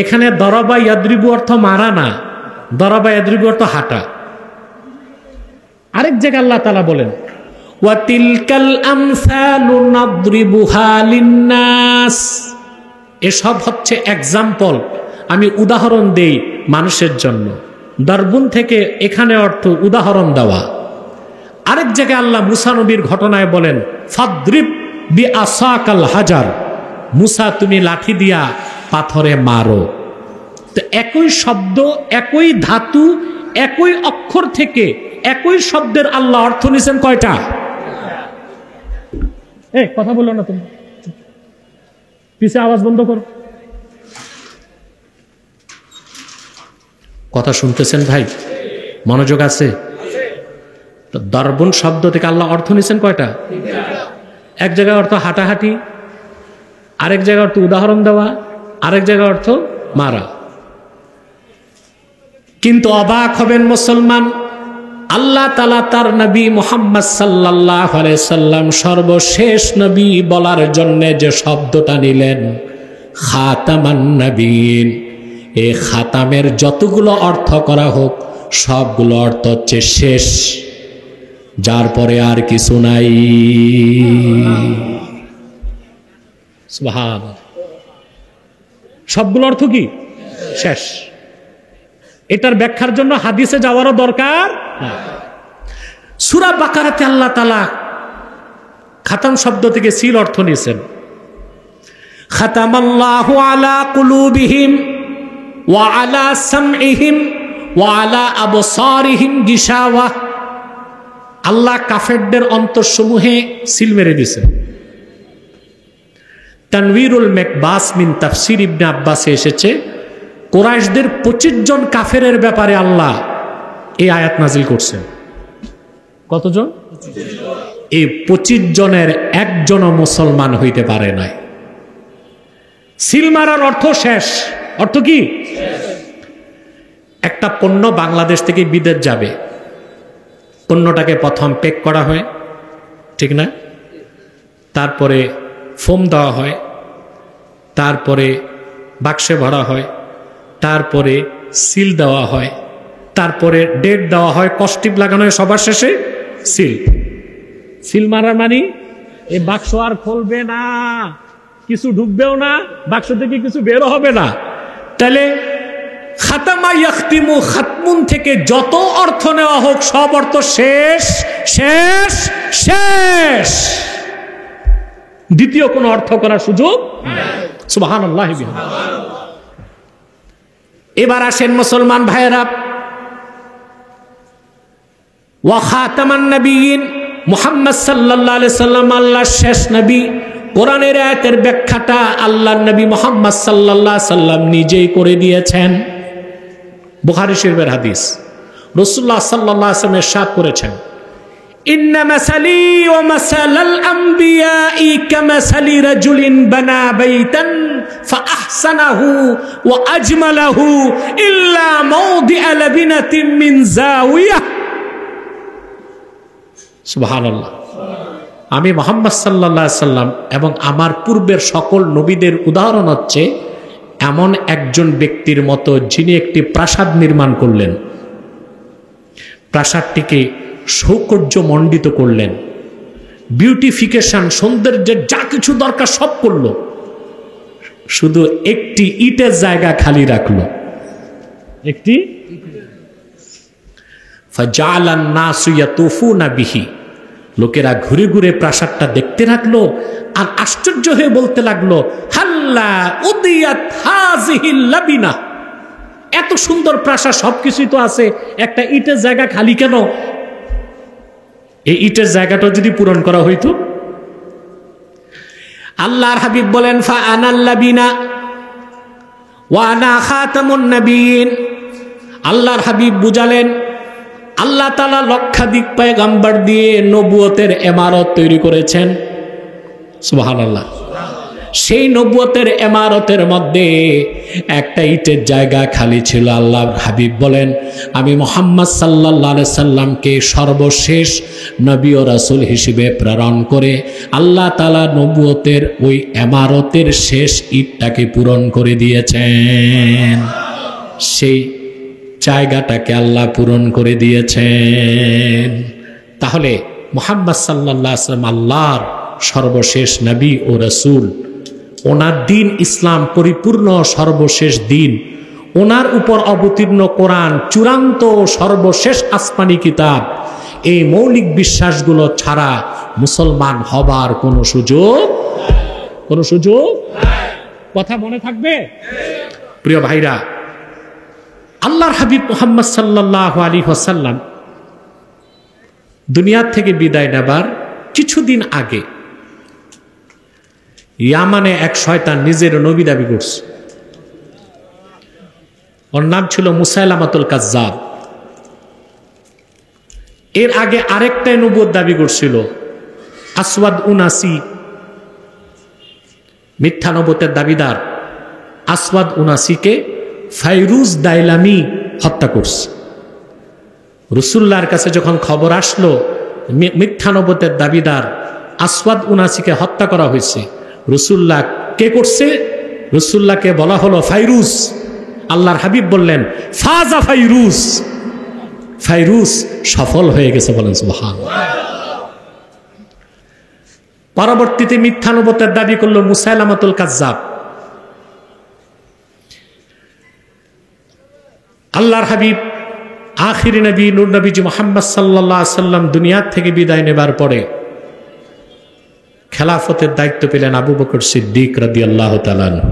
এখানে দরবা ইয়াদ্রিবু অর্থ মারা না, দরবা ইয়াদ্রিবু অর্থ হাঁটা। আরেক জায়গায় আল্লাহ তাআলা বলেন ওয়া তিলকাল আমসালু নাদরিবুহা লিন্নাস, এসব হচ্ছে এক্সাম্পল, আমি উদাহরণ দেই মানুষের জন্য। দারবুন থেকে এখানে অর্থ উদাহরণ দেওয়া। আরেক জায়গায় আল্লাহ মুসা নবীর ঘটনায় বলেন ফাদরিব বিআসাকাল হাজার, মুসা তুমি লাঠি দিয়া পাথরে মারো। তো একই শব্দ, একই ধাতু, একই অক্ষর থেকে একই শব্দের আল্লাহ অর্থ নিছেন কয়টা? কথা বলো না তুমি, পিছে আওয়াজ বন্ধ করো। কথা শুনতেছেন ভাই? মনোযোগ আছে? দর্বণ শব্দ থেকে আল্লাহ অর্থ নিছেন কয়টা? এক জায়গায় অর্থ হাঁটাহাঁটি, আরেক জায়গায় অর্থ উদাহরণ দেওয়া, আরেক জায়গায় অর্থ মারা। কিন্তু অবাক হবেন মুসলমান, আল্লাহ তাআলা তার নবী মুহাম্মদ সাল্লাল্লাহু আলাইহি সাল্লাম সর্বশেষ নবী বলার জন্য যে শব্দটা নিলেন খাতামান নবীন, এই খাতামের যতগুলো অর্থ করা হোক সবগুলো অর্থ হচ্ছে শেষ, যার পরে আর কিছু নাই। সুবহানাল্লাহ। সবগুলো অর্থ কি? শেষ। এটার ব্যাখ্যার জন্য হাদিসে যাওয়ারও দরকার নাই। সূরা বাকারাতে আল্লাহ তাআলা খাতাম শব্দ থেকে সিল অর্থ নিয়েছেন। খাতামাল্লাহু আলা কুলুবিহিম ওয়া আলা সামইহিম ওয়া আলা আবসারিহিম গিশাওয়া। আল্লাহ কাফেরদের অন্তরসমূহে সিল মেরে দিয়েছেন। তানবীরুল মাকবাস মিন তাফসির ইবনে আব্বাসে এসেছে, কুরাইশদের 25 জন কাফেরের ব্যাপারে আল্লাহ এই আয়াত নাজিল করছেন। কতজন? এই 25 জনের একজনও মুসলমান হইতে পারে নাই। সিল মারার অর্থ শেষ। অর্থ কি? একটা পণ্য বাংলাদেশ থেকে বিদেশ যাবে, পণ্যটাকে প্রথম প্যাক করা হয়, ঠিক না? তারপরে ফোম দেওয়া হয়, তারপরে বাক্সে ভরা হয়, তারপরে সিল দেওয়া হয়, তারপরে ডেট দেওয়া হয়, কস্টিপ লাগানো হয়, সবার শেষে সিল। সিল মারার মানে এই বাক্স আর খুলবে না, কিছু ঢুকবেও না, বাক্স থেকে কিছু বেরো হবে না। তাহলে খাতামা ইয়াখতিমু, খাতমুন থেকে যত অর্থ নেওয়া হোক সব অর্থ শেষ শেষ শেষ, দ্বিতীয় কোনো অর্থ করার সুযোগ। সুবহানাল্লাহ। এবার আসেন মুসলমান ভাইয়েরা, ওয়া খাতামান নবিয়্যিন, মুহাম্মদ সাল্লাল্লাহু আলাইহি সাল্লাম আল্লাহর শেষ নবী। কোরআনের আয়াতের ব্যাখ্যাটা আল্লাহর নবী মুহাম্মদ সাল্লাল্লাহু আলাইহি সাল্লাম নিজেই করে দিয়েছেন। বুখারী শরীফের হাদিস, রাসূলুল্লাহ সাল্লাল্লাহু আলাইহি ওয়াসাল্লাম ইরশাদ করেছেন, ইন্না মাসালি ওয়া মাসালাল আমবিয়াই কামাসালি রাজুলিন বানা বাইতান ফাআহসানাহু ওয়া আজমালাহু ইল্লা মাওদিআ লাবিনাতিন মিন যাওয়িয়া। সুবহানাল্লাহ। আমি মুহাম্মদ সাল্লাল্লাহু আলাইহি সাল্লাম এবং আমার পূর্বের সকল নবীদের উদাহরণ হচ্ছে এমন একজন ব্যক্তির মতো যিনি একটি প্রাসাদ নির্মাণ করলেন, প্রাসাদটিকে সৌকর্যমণ্ডিত করলেন, বিউটিফিকেশন, সৌন্দর্যের যা কিছু দরকার সব করলো, শুধু একটি ইটের জায়গা খালি রাখলো। একটি ফাজালান নাসু ইয়াতুফুনা বিহি, লোকেরা ঘুরে ঘুরে প্রাসাদটা দেখতে লাগলো আর আশ্চর্য হয়ে বলতে লাগলো, হাল্লা উদিয়াত হাযিহিল লাবিনা, এত সুন্দর প্রাসাদ, সবকিছুই তো আছে, একটা ইটের জায়গা খালি কেন? এই ইটের জায়গাটা যদি পূরণ করা হইতো। আল্লাহর হাবিব বলেন, ফা আনাল লাবিনা ওয়া আনা খাতামুন নবিয়্যিন। আল্লাহর হাবিব বুঝালেন, আল্লাহ তাআলা লক্ষাধিক পয়গম্বর দিয়ে নবুয়তের ইমারত তৈরি করেছেন। সুবহানাল্লাহ। সেই নবুয়তের ইমারতের মধ্যে একটা ইটের জায়গা খালি ছিল। আল্লাহর হাবিব বলেন, আমি মুহাম্মদ সাল্লাল্লাহু আলাইহি সাল্লামকে সর্বশেষ নবী ও রাসূল হিসেবে প্রেরণ করে আল্লাহ তাআলা নবুয়তের ওই ইমারতের শেষ ইটটাকে পূরণ করে দিয়েছেন। সেই জায়গাটাকে আল্লাহ পূরণ করে দিয়েছেন। তাহলে মুহাম্মদ সাল্লাল্লাহু আলাইহি ওয়াসাল্লাম আল্লাহর সর্বশেষ নবী ও রাসূল, ওনার দিন ইসলাম পরিপূর্ণ সর্বশেষ দিন, ওনার উপর অবতীর্ণ কোরআন চূড়ান্ত সর্বশেষ আসমানি কিতাব। এই মৌলিক বিশ্বাসগুলো ছাড়া মুসলমান হবার কোনো সুযোগ। কোনো সুযোগ। কথা মনে থাকবে? প্রিয় ভাইরা, আল্লাহর হাবিব মুহাম্মদ সাল্লাল্লাহু আলাইহি ওয়াসাল্লাম দুনিয়া থেকে বিদায় নেবার কিছুদিন আগে ইয়ামানে এক শয়তান নিজের নবী দাবি করছে। ওর নাম ছিল মুসাইলামাতুল কাজ্জাব। এর আগে আরেকটাই নবুয়ত দাবি করছিল, আসওয়াদ উনাসি, মিথ্যা নবুয়তের দাবিদার আসওয়াদ উনাসিকে ফাইরুজ দাইলামি হত্যা করছে। রাসূলুল্লাহর কাছে যখন খবর আসলো মিথ্যা নবুয়তের দাবিদার আসওয়াদ উনাসিকে হত্যা করা হয়েছে, রাসূলুল্লাহ কে করছে? রাসূলুল্লাহকে বলা হলো ফাইরুজ। আল্লাহর হাবিব বললেন ফাজা ফাইরুজ, ফাইরুজ সফল হয়ে গেছে, বলেন সুবহানাল্লাহ। পরবর্তীতে মিথ্যা নবুয়তের দাবি করলো মুসাইলামাতুল কাজ্জাব। আল্লাহর হাবিব আখিরি নবী নূর নবীজি মুহাম্মদ সাল্লাল্লাহু আলাইহি সাল্লাম দুনিয়া থেকে বিদায় নেবার পরে খেলাফতের দায়িত্ব পেলেন আবু বকর সিদ্দিক রাদিয়াল্লাহু তাআলা আনহু।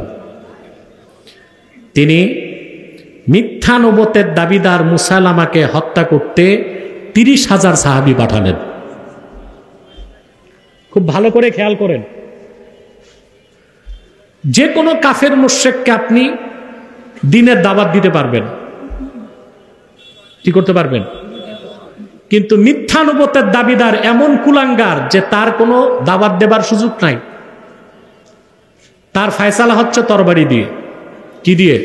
তিনি মিথ্যা নবুয়তের দাবিদার মুসাইলামাকে হত্যা করতে 30,000 সাহাবী পাঠালেন। খুব ভালো করে খেয়াল করেন, যে কোনো কাফের মুশরিককে আপনি দ্বীনের দাওয়াত দিতে পারবেন, কি করতে পারবেন, কিন্তু মিথ্যা নবুয়তের দাবিদার এমন কুলাঙ্গার যে তার কোনো দাওয়াত দেবার সুযোগ নাই। তার ফয়সালা হচ্ছে তরবারি দিয়ে। কি দিয়ে?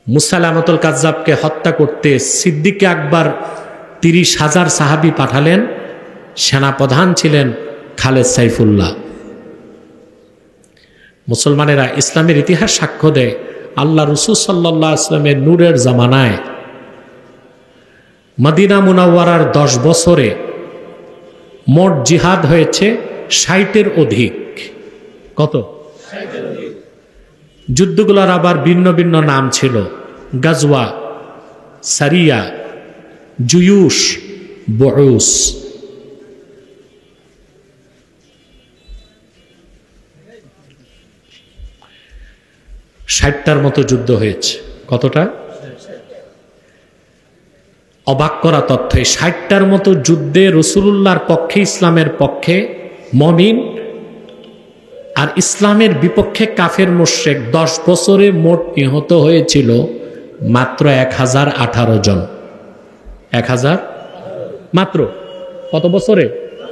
মুসাইলামাতুল কাজ্জাবকে হত্যা করতে সিদ্দিক আকবর 30,000 সাহাবী পাঠালেন। সেনাপ্রধান ছিলেন খালেদ সাইফুল্লাহ। মুসলমানেরা ইসলামের ইতিহাস সাক্ষ্য দেয়, আল্লাহ রাসূল সাল্লাল্লাহু আলাইহি ওয়াসাল্লামের নূরের জামানায় মদিনা মুনাওয়ারার 10 বছরে মোট জিহাদ হয়েছে 60-এর অধিক। কত? যুদ্ধগুলোর আবার ভিন্ন ভিন্ন নাম ছিল, গাজওয়া, সারিয়া, জুয়ুশ, বুউস। ষাটটার মতো যুদ্ধ হয়েছে। কতটা? অবাক করা তথ্য, 60টার মতো যুদ্ধে রাসূলুল্লাহর পক্ষে, ইসলামের পক্ষে মুমিন আর ইসলামের বিপক্ষে কাফের মুশরিক 10 বছরে মোট নিহত হয়েছিল মাত্র 1018 জন। 1000 মাত্র। কত বছরে?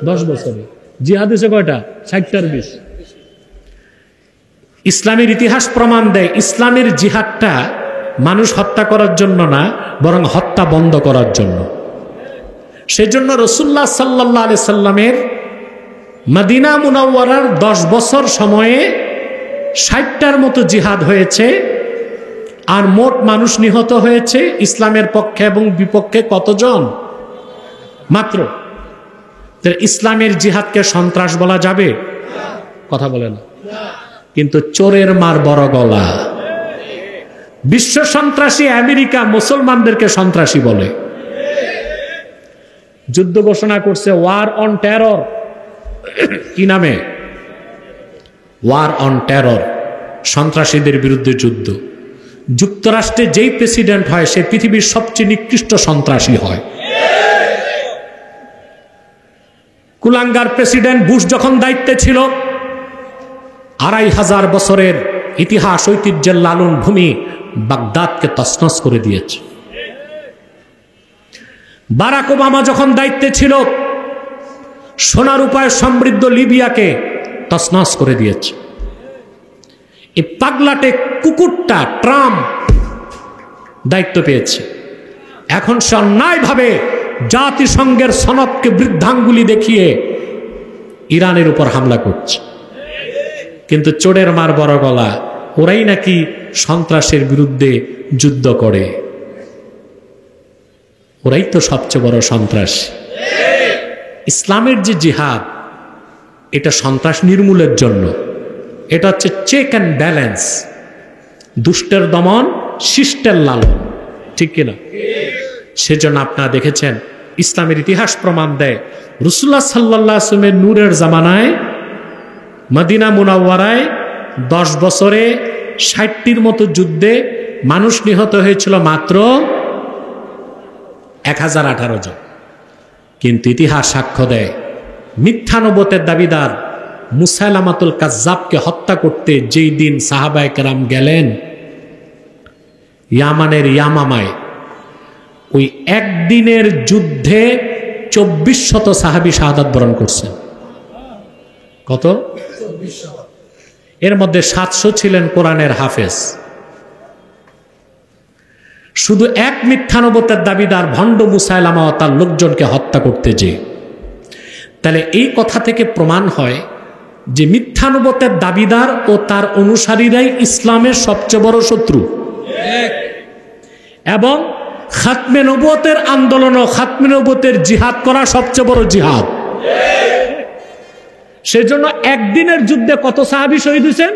10 বছরে। জিহাদ হয়েছে কয়টা? 60টার বেশি। ইসলামের ইতিহাস প্রমাণ দেয় ইসলামের জিহাদটা মানুষ হত্যা করার জন্য না, বরং হত্যা বন্ধ করার জন্য। সেজন্য রাসূলুল্লাহ সাল্লাল্লাহু আলাইহি সাল্লামের মদিনা মুনাওয়ারার 10 বছর সময়ে 60টার মতো জিহাদ হয়েছে, আর মোট মানুষ নিহত হয়েছে ইসলামের পক্ষে এবং বিপক্ষে কতজন? মাত্র। ইসলামের জিহাদকে সন্ত্রাস বলা যাবে? কথা বলে না। কিন্তু চোরের মার বড় গলা। বিশ্ব সন্ত্রাসী আমেরিকা মুসলমানদেরকে সন্ত্রাসী বলে। যুদ্ধ ঘোষণা করছে ওয়ার অন টেরর। কি নামে? ওয়ার অন টেরর, সন্ত্রাসীদের বিরুদ্ধে যুদ্ধ। যুক্তরাষ্ট্রে যেই প্রেসিডেন্ট হয় সে পৃথিবীর সবচেয়ে নিকৃষ্ট সন্ত্রাসী হয়। কুলাঙ্গার প্রেসিডেন্ট বুশ যখন দায়িত্বে ছিল 2500 বছরের ইতিহাস ঐতিহ্যের লালন ভূমি বাগদাদকে তছনছ করে দিয়েছে। বারাক ওবামা যখন দায়িত্বে ছিল সোনার উপায় সমৃদ্ধ লিবিয়াকে তছনছ করে দিয়েছে। এই পাগলাটে কুকুরটা ট্রাম্প দায়িত্ব পেয়েছে। এখন সে অন্যায়ভাবে জাতিসংঘের সনদকে বৃদ্ধাঙ্গুলি দেখিয়ে ইরানের উপর হামলা করছে। কিন্তু চোরের মার বড় গলা, ওরাই নাকি সন্ত্রাসের বিরুদ্ধে যুদ্ধ করে, ওরাই তো সবচেয়ে বড় সন্ত্রাসী। ইসলামের যে জিহাদ, এটা সন্ত্রাস নির্মূলের জন্য। এটা হচ্ছে চেক অ্যান্ড ব্যালেন্স, দুষ্টের দমন, শিষ্টের লালন, ঠিক কিনা? সেজন্য আপনারা দেখেছেন ইসলামের ইতিহাস প্রমাণ দেয় রাসূলুল্লাহ সাল্লাল্লাহু আলাইহি ওয়াসাল্লামের নূরের জামানায় মদিনা মুনাওয়ারায় 10 বছরে 60টির মতো যুদ্ধে মানুষ নিহত হয়েছিল মাত্র 1018 জন। কিন্তু ইতিহাস সাক্ষ্য দেয় মিথ্যা নবুয়তের দাবিদার মুসাইলামাতুল কাজ্জাবকে হত্যা করতে যেই দিন সাহাবায়ে কেরাম গেলেন ইয়ামানের ইয়ামামায়, ওই একদিনের যুদ্ধে 2400 সাহাবী শাহাদাত বরণ করছেন। কত? এর মধ্যে 700 ছিলেন কোরআনের হাফেজ। শুধু এক মিথ্যা নবুয়তের দাবিদার ভণ্ড মুসাইলামা ও তার লোকজনকে হত্যা করতে যে। তাহলে এই কথা থেকে প্রমাণ হয় যে মিথ্যা নবুয়তের দাবিদার ও তার অনুসারীরাই ইসলামের সবচেয়ে বড় শত্রু, এবং খাতমে নবুয়তের আন্দোলন ও খাতমে নবুয়তের জিহাদ করা সবচেয়ে বড় জিহাদ। সেজন্য একদিনের যুদ্ধে কত সাহাবী শহীদ হয়েছেন?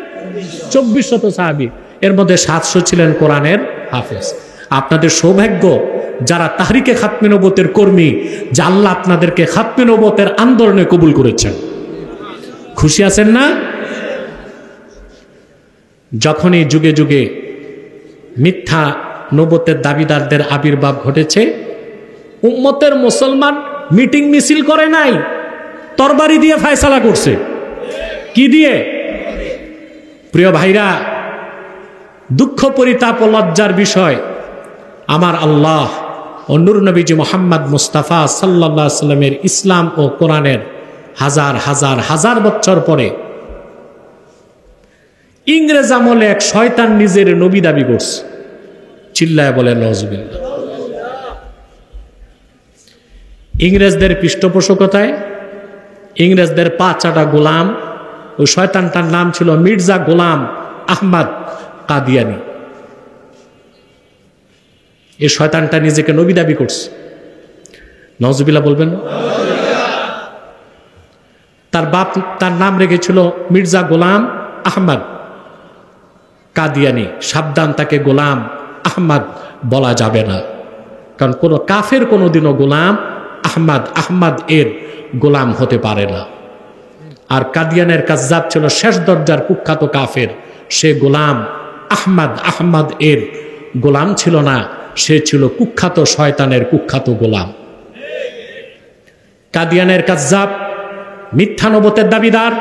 2400 সাহাবী। এর মধ্যে 700 ছিলেন কোরআনের হাফেজ। আপনাদের সৌভাগ্য যারা তাহরিকে খাতমে নবুয়তের কর্মী, যে আল্লাহ আপনাদেরকে খাতমে নবুয়তের আন্দোলনে কবুল করেছেন। খুশি আছেন না? যখনই যুগে যুগে মিথ্যা নবুয়তের দাবিদারদের আবির্ভাব ঘটেছে, উম্মতের মুসলমান মিটিং মিছিল করে নাই, তরবারি দিয়ে ফয়সালা করছে। কি দিয়ে? প্রিয় ভাইরা, দুঃখ পরিতাপ ও লজ্জার বিষয়, আমার আল্লাহ ও নূর নবীজি মোহাম্মদ মুস্তাফা সাল্লাল্লাহু আলাইহি সাল্লামের ইসলাম ও কোরআনের হাজার হাজার হাজার বছর পরে ইংরেজ আমলে এক শয়তান নিজের নবী দাবি করছে। চিল্লায় বলে নওজুবিল্লাহ। ইংরেজদের পৃষ্ঠপোষকতায় ইংরেজদের 5 গোলাম, ওই শয়তানটার নাম ছিল মির্জা গোলাম আহমদ কাদিয়ানি। এই শয়তানটা নিজেকে নবী দাবি করছে। নওজুবিল্লাহ বলবেন। তার বাপ তার নাম রেখেছিল মির্জা গোলাম আহমদ কাদিয়ানি। সাবধান, তাকে গোলাম আহমদ বলা যাবে না, কারণ কোনো কাফের কোনোদিনও গোলাম আহমদ এর গোলাম হতে পারে না। আর কাদিয়ানের কাজ্জাব ছিল শেষ দরজার কুখ্যাত কাফের। সে গোলাম আহমদ এর গোলাম ছিল না, সে ছিল কুখ্যাত শয়তানের কুখ্যাত গোলাম। কাদিয়ানের কাজ্জাব মিথ্যা নবুয়তের দাবিদার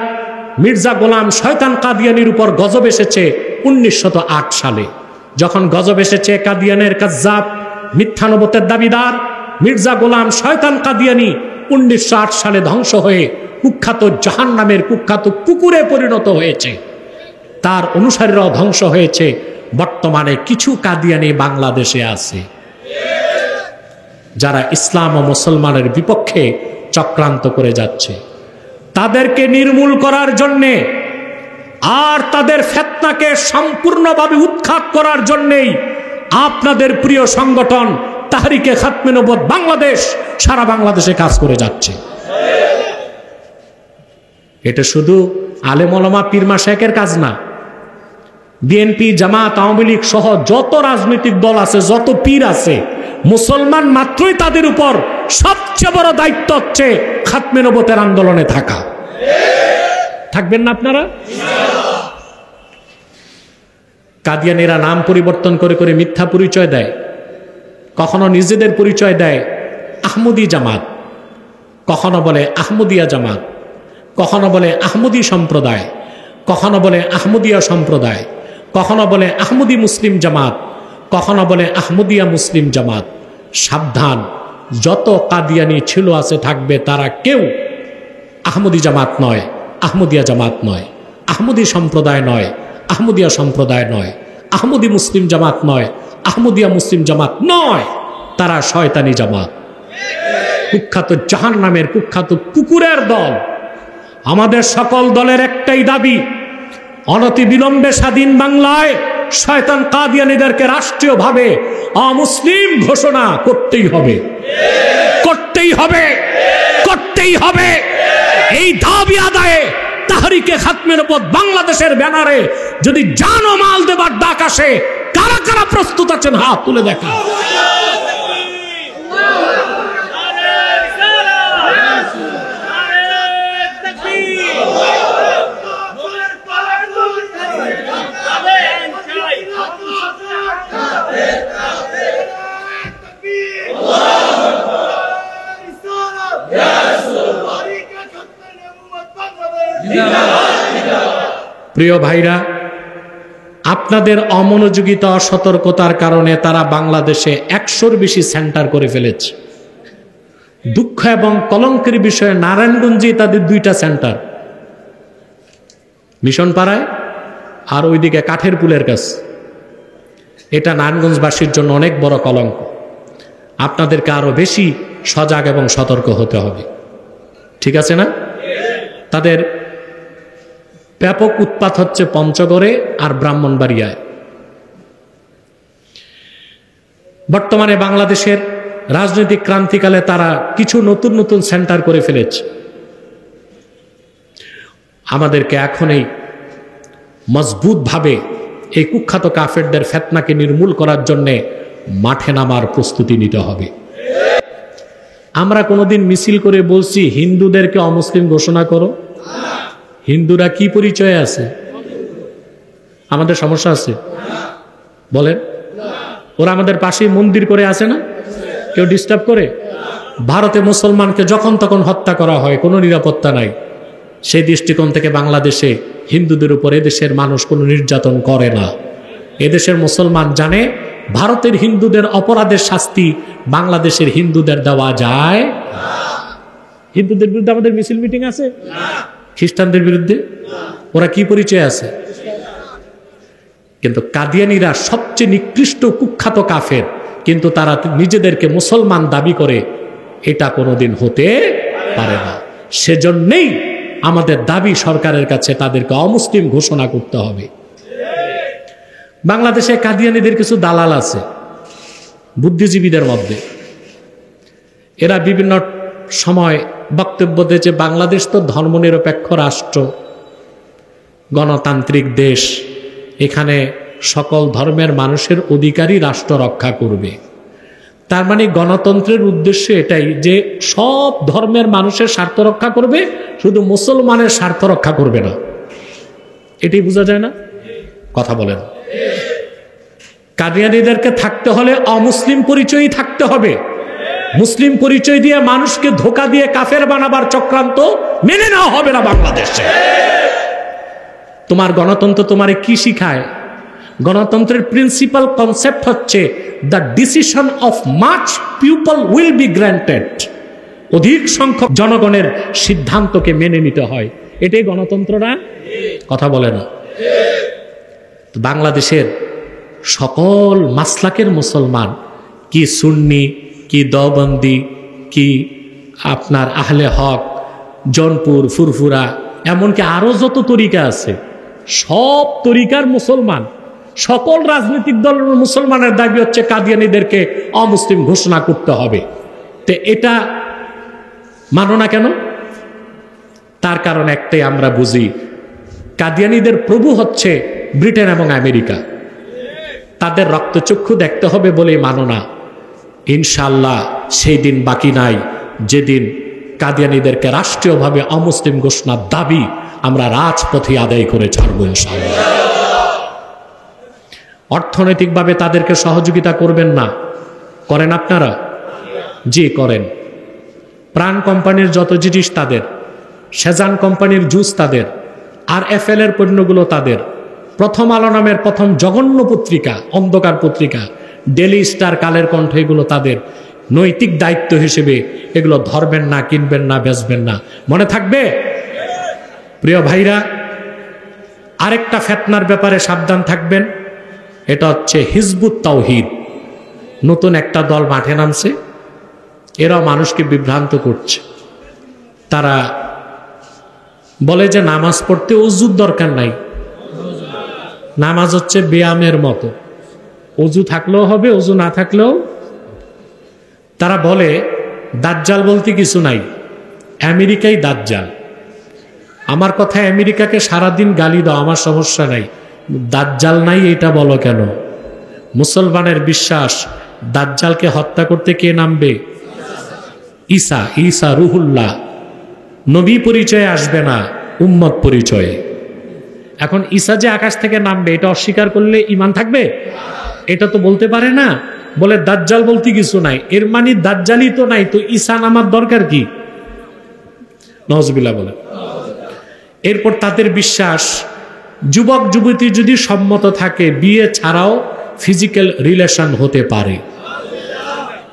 মির্জা গোলাম শয়তান কাদিয়ানির উপর গজব এসেছে 1908 সালে। যখন গজব এসেছে, কাদিয়ানের কাজ্জাব মিথ্যা নবুয়তের দাবিদার মির্জা গোলাম শয়তান কাদিয়ানি 1908 সালে ধ্বংস হয়ে কুখ্যাত জাহান্নামের কুখ্যাত কুকুরে পরিণত হয়েছে। তার অনুসারীরাও ধ্বংস হয়েছে। বর্তমানে কিছু কাদিয়ানি বাংলাদেশে আছে, যারা ইসলাম ও মুসলমানের বিপক্ষে চক্রান্ত করে যাচ্ছে। তাদেরকে নির্মূল করার জন্যে আর তাদের ফিতনাকে সম্পূর্ণভাবে উৎখাত করার জন্যেই আপনাদের প্রিয় সংগঠন তাহরিকে খাতমে নবুয়ত বাংলাদেশ সারা বাংলাদেশে কাজ করে যাচ্ছে। এটা শুধু আলেম ওলামা পীর মাশায়েখের কাজ না। বিএনপি, জামাত, আওয়ামী লীগ সহ যত রাজনৈতিক দল আছে, যত পীর আছে, মুসলমান মাত্রই তাদের উপর সবচেয়ে বড় দায়িত্ব হচ্ছে খাতমে নবুয়তের আন্দোলনে থাকা। থাকবেন না আপনারা? কাদিয়ানিরা নাম পরিবর্তন করে করে মিথ্যা পরিচয় দেয়। কখনো নিজেদের পরিচয় দেয় আহমদী জামাত, কখনো বলে আহমদিয়া জামাত, কখনো বলে আহমদী সম্প্রদায়, কখনো বলে আহমদিয়া সম্প্রদায়, কখনো বলে আহমদী মুসলিম জামাত, কখনো বলে আহমদিয়া মুসলিম জামাত। সাবধান, যত কাদিয়ানি ছিল আছে থাকবে, তারা কেউ আহমদী জামাত নয়, আহমদিয়া জামাত নয়, আহমদী সম্প্রদায় নয়, আহমদিয়া সম্প্রদায় নয়, আহমদী মুসলিম জামাত নয়, আহমদিয়া মুসলিম জামাত নয়। তারা শয়তানি জামাত, কুখ্যাত জাহান্নামের কুখ্যাত কুকুরের দল। আমাদের সকল দলের একটাই দাবি, অনতি বিলম্বে স্বাধীন বাংলায় শয়তান কাদিয়ানীদেরকে রাষ্ট্রীয়ভাবে অমুসলিম ঘোষণা করতেই হবে, করতেই হবে, করতেই হবে। এই দাবি আদায়ে তাহরিকে খাতমে নবুয়ত বাংলাদেশের ব্যানারে যদি জান ও মাল দেবার ডাক আসে, কারা কারা প্রস্তুত আছেন হাত তুলে দেখা। প্রিয় ভাইরা, আপনাদের অমনোযোগিতা অসতর্কতার কারণে তারা বাংলাদেশে 100-র বেশি সেন্টার করে ফেলেছে। দুঃখ এবং কলঙ্কের বিষয়ে নারায়ণগঞ্জে তাদের 2টা সেন্টার, মিশন পাড়ায় আর ওইদিকে কাঠের পুলের কাছে। এটা নারায়ণগঞ্জবাসীর জন্য অনেক বড় কলঙ্ক। আপনাদেরকে আরো বেশি সজাগ এবং সতর্ক হতে হবে, ঠিক আছে না? তাদের ব্যাপক উৎপাত হচ্ছে পঞ্চগড়ে আর ব্রাহ্মণবাড়িয়ায়। বর্তমানে বাংলাদেশের রাজনৈতিক ক্রান্তিকালে তারা কিছু নতুন নতুন সেন্টার করে ফেলেছে। আমাদেরকে এখনই মজবুতভাবে এই কুখ্যাত কাফেরদের ফিতনাকে নির্মূল করার জন্য মাঠে নামার প্রস্তুতি নিতে হবে। আমরা কোনোদিন মিছিল করে বলছি হিন্দুদেরকে অমুসলিম ঘোষণা করো? হিন্দুরা কি পরিচয়ে আছে? আমাদের সমস্যা আছে? বলেন। ওরা আমাদের পাশেই মন্দির করে আছে না? কেউ ডিস্টার্ব করে? ভারতে মুসলমানকে যখন তখন হত্যা করা হয়, কোনো নিরাপত্তা নাই। সেই দৃষ্টিকোণ থেকে বাংলাদেশে হিন্দুদের উপর এদেশের মানুষ কোনো নির্যাতন করে না। এদেশের মুসলমান জানে ভারতের হিন্দুদের অপরাধের শাস্তি বাংলাদেশের হিন্দুদের দেওয়া যায়। হিন্দুদের বিরুদ্ধে আমাদের মিছিল মিটিং আছে? খ্রিস্টানদের বিরুদ্ধে? ওরা কি পরিচয় আছে? কিন্তু কাদিয়ানীরা সবচেয়ে নিকৃষ্ট কুখ্যাত কাফের, কিন্তু তারা নিজেদেরকে মুসলমান দাবি করে। এটা কোনোদিন হতে পারে না। সেজন্যই আমাদের দাবি সরকারের কাছে তাদেরকে অমুসলিম ঘোষণা করতে হবে। বাংলাদেশে কাদিয়ানীদের কিছু দালাল আছে বুদ্ধিজীবীদের মধ্যে। এরা বিভিন্ন সময় বক্তব্য দেয় যে বাংলাদেশ তো ধর্মনিরপেক্ষ রাষ্ট্র, গণতান্ত্রিক দেশ, এখানে সকল ধর্মের মানুষের অধিকারই রাষ্ট্র রক্ষা করবে। তার মানে গণতন্ত্রের উদ্দেশ্য এটাই যে সব ধর্মের মানুষের স্বার্থ রক্ষা করবে, শুধু মুসলমানের স্বার্থ রক্ষা করবে না। এটাই বোঝা যায় না? কথা বলেন। কাদিয়ানীদেরকে থাকতে হলে অমুসলিম পরিচয়ই থাকতে হবে। মুসলিম পরিচয় দিয়ে মানুষকে ধোঁকা দিয়ে কাফের বানাবার চক্রান্ত মেনে নেওয়া হবে না বাংলাদেশে। তোমার গণতন্ত্র তোমারে কি শিখায়? গণতন্ত্রের প্রিন্সিপাল কনসেপ্ট হচ্ছে the decision of much people will be granted. অধিক সংখ্যক জনগণের সিদ্ধান্তকে মেনে নিতে হয়। এটাই গণতন্ত্র না? কথা বলে না। বাংলাদেশের সকল মাসলাকের মুসলমান, কি সুন্নি, কি দেওবন্দি, কি আপনার আহলে হক, জৌনপুর, ফুরফুরা, এমনকি আরো যত তরিকা আছে, সব তরিকার মুসলমান, সকল রাজনৈতিক দলের মুসলমানের দাবি হচ্ছে কাদিয়ানীদেরকে অমুসলিম ঘোষণা করতে হবে। তো এটা মানো না কেন? তার কারণ একটাই আমরা বুঝি, কাদিয়ানীদের প্রভু হচ্ছে ব্রিটেন এবং আমেরিকা। তাদের রক্তচক্ষু দেখতে হবে বলেই মানো না। ইনশাআল্লাহ সেই দিন বাকি নাই যেদিন কাদিয়ানীদেরকে রাষ্ট্রীয়ভাবে অমুসলিম ঘোষণার দাবি আমরা রাজপথে আদায় করে ছাড়ব ইনশাআল্লাহ। অর্থনৈতিকভাবে তাদেরকে সহযোগিতা করবেন না? করেন আপনারা? জি করেন। প্রাণ কোম্পানির যত জিনিস তাদের, সেজান কোম্পানির জুস তাদের, আর এফএল এর পণ্যগুলো তাদের, প্রথম আলো নামের প্রথম জঘন্য পত্রিকা, অন্ধকার পত্রিকা, ডেলি স্টার, কালের কণ্ঠ, এগুলো তাদের। নৈতিক দায়িত্ব হিসেবে এগুলো ধরবেন না, কিনবেন না, বেচবেন না। মনে থাকবে? প্রিয় ভাইরা, আরেকটা ফিতনার ব্যাপারে সাবধান থাকবেন। এটা হচ্ছে হিজবুত তাওহীদ। নতুন একটা দল মাঠে নামছে। এরাও মানুষকে বিভ্রান্ত করছে। তারা বলে যে নামাজ পড়তে ওযুর দরকার নাই, নামাজ হচ্ছে ব্যায়ামের মতো, অজু থাকলেও হবে, অজু না থাকলেও। তারা বলে দাজ্জাল বলতে কিছু নাই, আমেরিকাই দাজ্জাল। আমার কথা, আমেরিকাকে সারাদিন গালি দাও, আমার সমস্যা নাই, দাজ্জাল নাই এটা বলো কেন? মুসলমানের বিশ্বাস দাজ্জালকে হত্যা করতে কে নামবে? ঈসা। ঈসা রুহুল্লাহ, নবী পরিচয়ে আসবে না, উম্মত পরিচয়ে। এখন ঈসা যে আকাশ থেকে নামবে এটা অস্বীকার করলে ঈমান থাকবে? এটা তো বলতে পারে না। বলে দাজ্জাল বলতে কিছু নাই, এর মানে দাজ্জালই তো নাই, তো ঈসা নামার দরকার কি? নাউজুবিল্লাহ বলে। এরপর তাদের বিশ্বাস যুবক যুবতী যদি সম্মত থাকে বিয়ে ছাড়াও ফিজিক্যাল রিলেশন হতে পারে।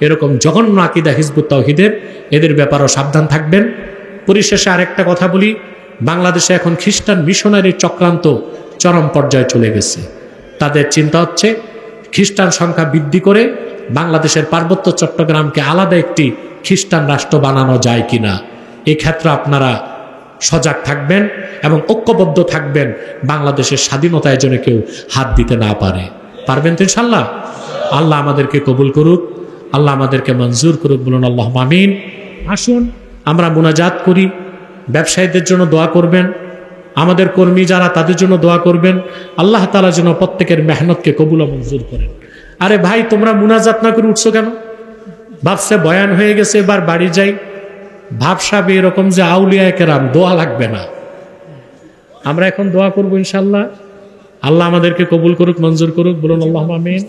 এরকম জঘন্য আকীদা হিজবুত তাওহীদের, এদের ব্যাপারেও সাবধান থাকবেন। পরিশেষে আরেকটা কথা বলি, বাংলাদেশে এখন খ্রিস্টান মিশনারির চক্রান্ত চরম পর্যায়ে চলে গেছে। তাদের চিন্তা হচ্ছে খ্রিস্টান সংখ্যা বৃদ্ধি করে বাংলাদেশের পার্বত্য চট্টগ্রামকে আলাদা একটি খ্রিস্টান রাষ্ট্র বানানো যায় কিনা। এই ক্ষেত্রে আপনারা সজাগ থাকবেন এবং ঐক্যবদ্ধ থাকবেন, বাংলাদেশের স্বাধীনতায় যেন কেউ হাত দিতে না পারে। পারবেন তো ইনশাল্লাহ? আল্লাহ আমাদেরকে কবুল করুক, আল্লাহ আমাদেরকে মঞ্জুর করুক, বলুন আল্লাহুম্মা আমিন। আসুন আমরা মুনাজাত করি। ব্যবসায়ীদের জন্য দোয়া করবেন, আমাদের কর্মী যারা তাদের জন্য দোয়া করবেন। আল্লাহ তাআলা যেন প্রত্যেকের মেহনতকে কবুল ও মঞ্জুর করেন। আরে ভাই, তোমরা মুনাজাত না করে উঠছো কেন? ভাবছে বয়ান হয়ে গেছে, এবার বাড়ি যাই। ভাবসাবে এরকম যে আউলিয়ায়ে কেরাম, দোয়া লাগবে না। আমরা এখন দোয়া করবো ইনশাআল্লাহ। আল্লাহ আমাদেরকে কবুল করুক, মঞ্জুর করুক, বলুন আল্লাহুম্মা আমিন।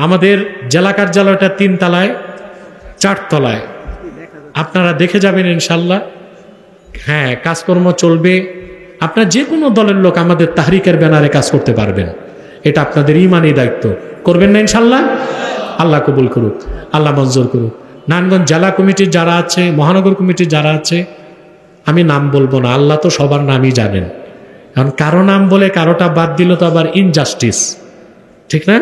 আমাদের জেলা কার্যালয়টা 3 তলায়, 4 তলায়, আপনারা দেখে যাবেন ইনশাআল্লাহ। হ্যাঁ, কাজকর্ম চলবে। আপনার যে কোনো দলের লোক আমাদের তাহরিকের ব্যানারে কাজ করতে পারবেন, এটা আপনাদের ঈমানি দায়িত্ব। করবেন না ইনশাআল্লাহ? আল্লাহ কবুল করুক, আল্লাহ মঞ্জুর করুক। নারায়ণগঞ্জ জেলা কমিটির যারা আছে, মহানগর কমিটির যারা আছে, আমি নাম বলবো না, আল্লাহ তো সবার নামই জানেন। কারণ কারো নাম বলে কারোটা বাদ দিল তো আবার ইনজাস্টিস, ঠিক না?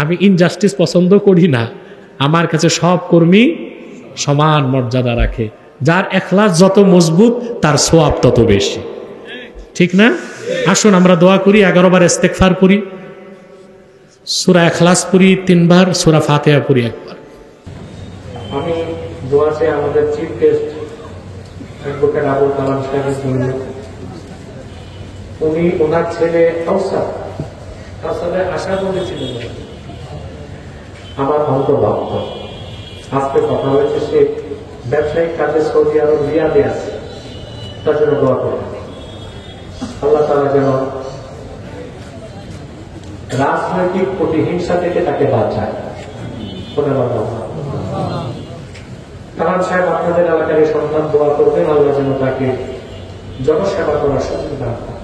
আমি ইনজাস্টিস পছন্দ করি না। আমার কাছে সব কর্মী সমান মর্যাদা রাখে। যার ইখলাস যত মজবুত তার সওয়াব তত বেশি, ঠিক না? আসুন আমরা দোয়া করি, 11 বার ইস্তেগফার পড়ি, সূরা ইখলাস পড়ি 3 বার, সূরা ফাতিহা পড়ি 1 বার। আমি দোয়া চাই আমাদের chief guest advocate Abul Kalam সাহেবের জন্য। উনি ওনার ছেলে কাউসারে আশা বলেছিলেন আমার অন্তর্ভুক্ত। আজকে কথা হয়েছে, সে ব্যবসায়িক কাজে সৌদি আরব রিয়াদে আছে, তার জন্য দোয়া করবেন। আল্লাহ তাআলা যেন রাজনৈতিক প্রতিহিংসা থেকে তাকে বাঁচায়। কালাম সাহেব আপনাদের এলাকার সন্তান, দোয়া করবেন আল্লাহ যেন তাকে জনসেবা করার সুযোগ দান করেন।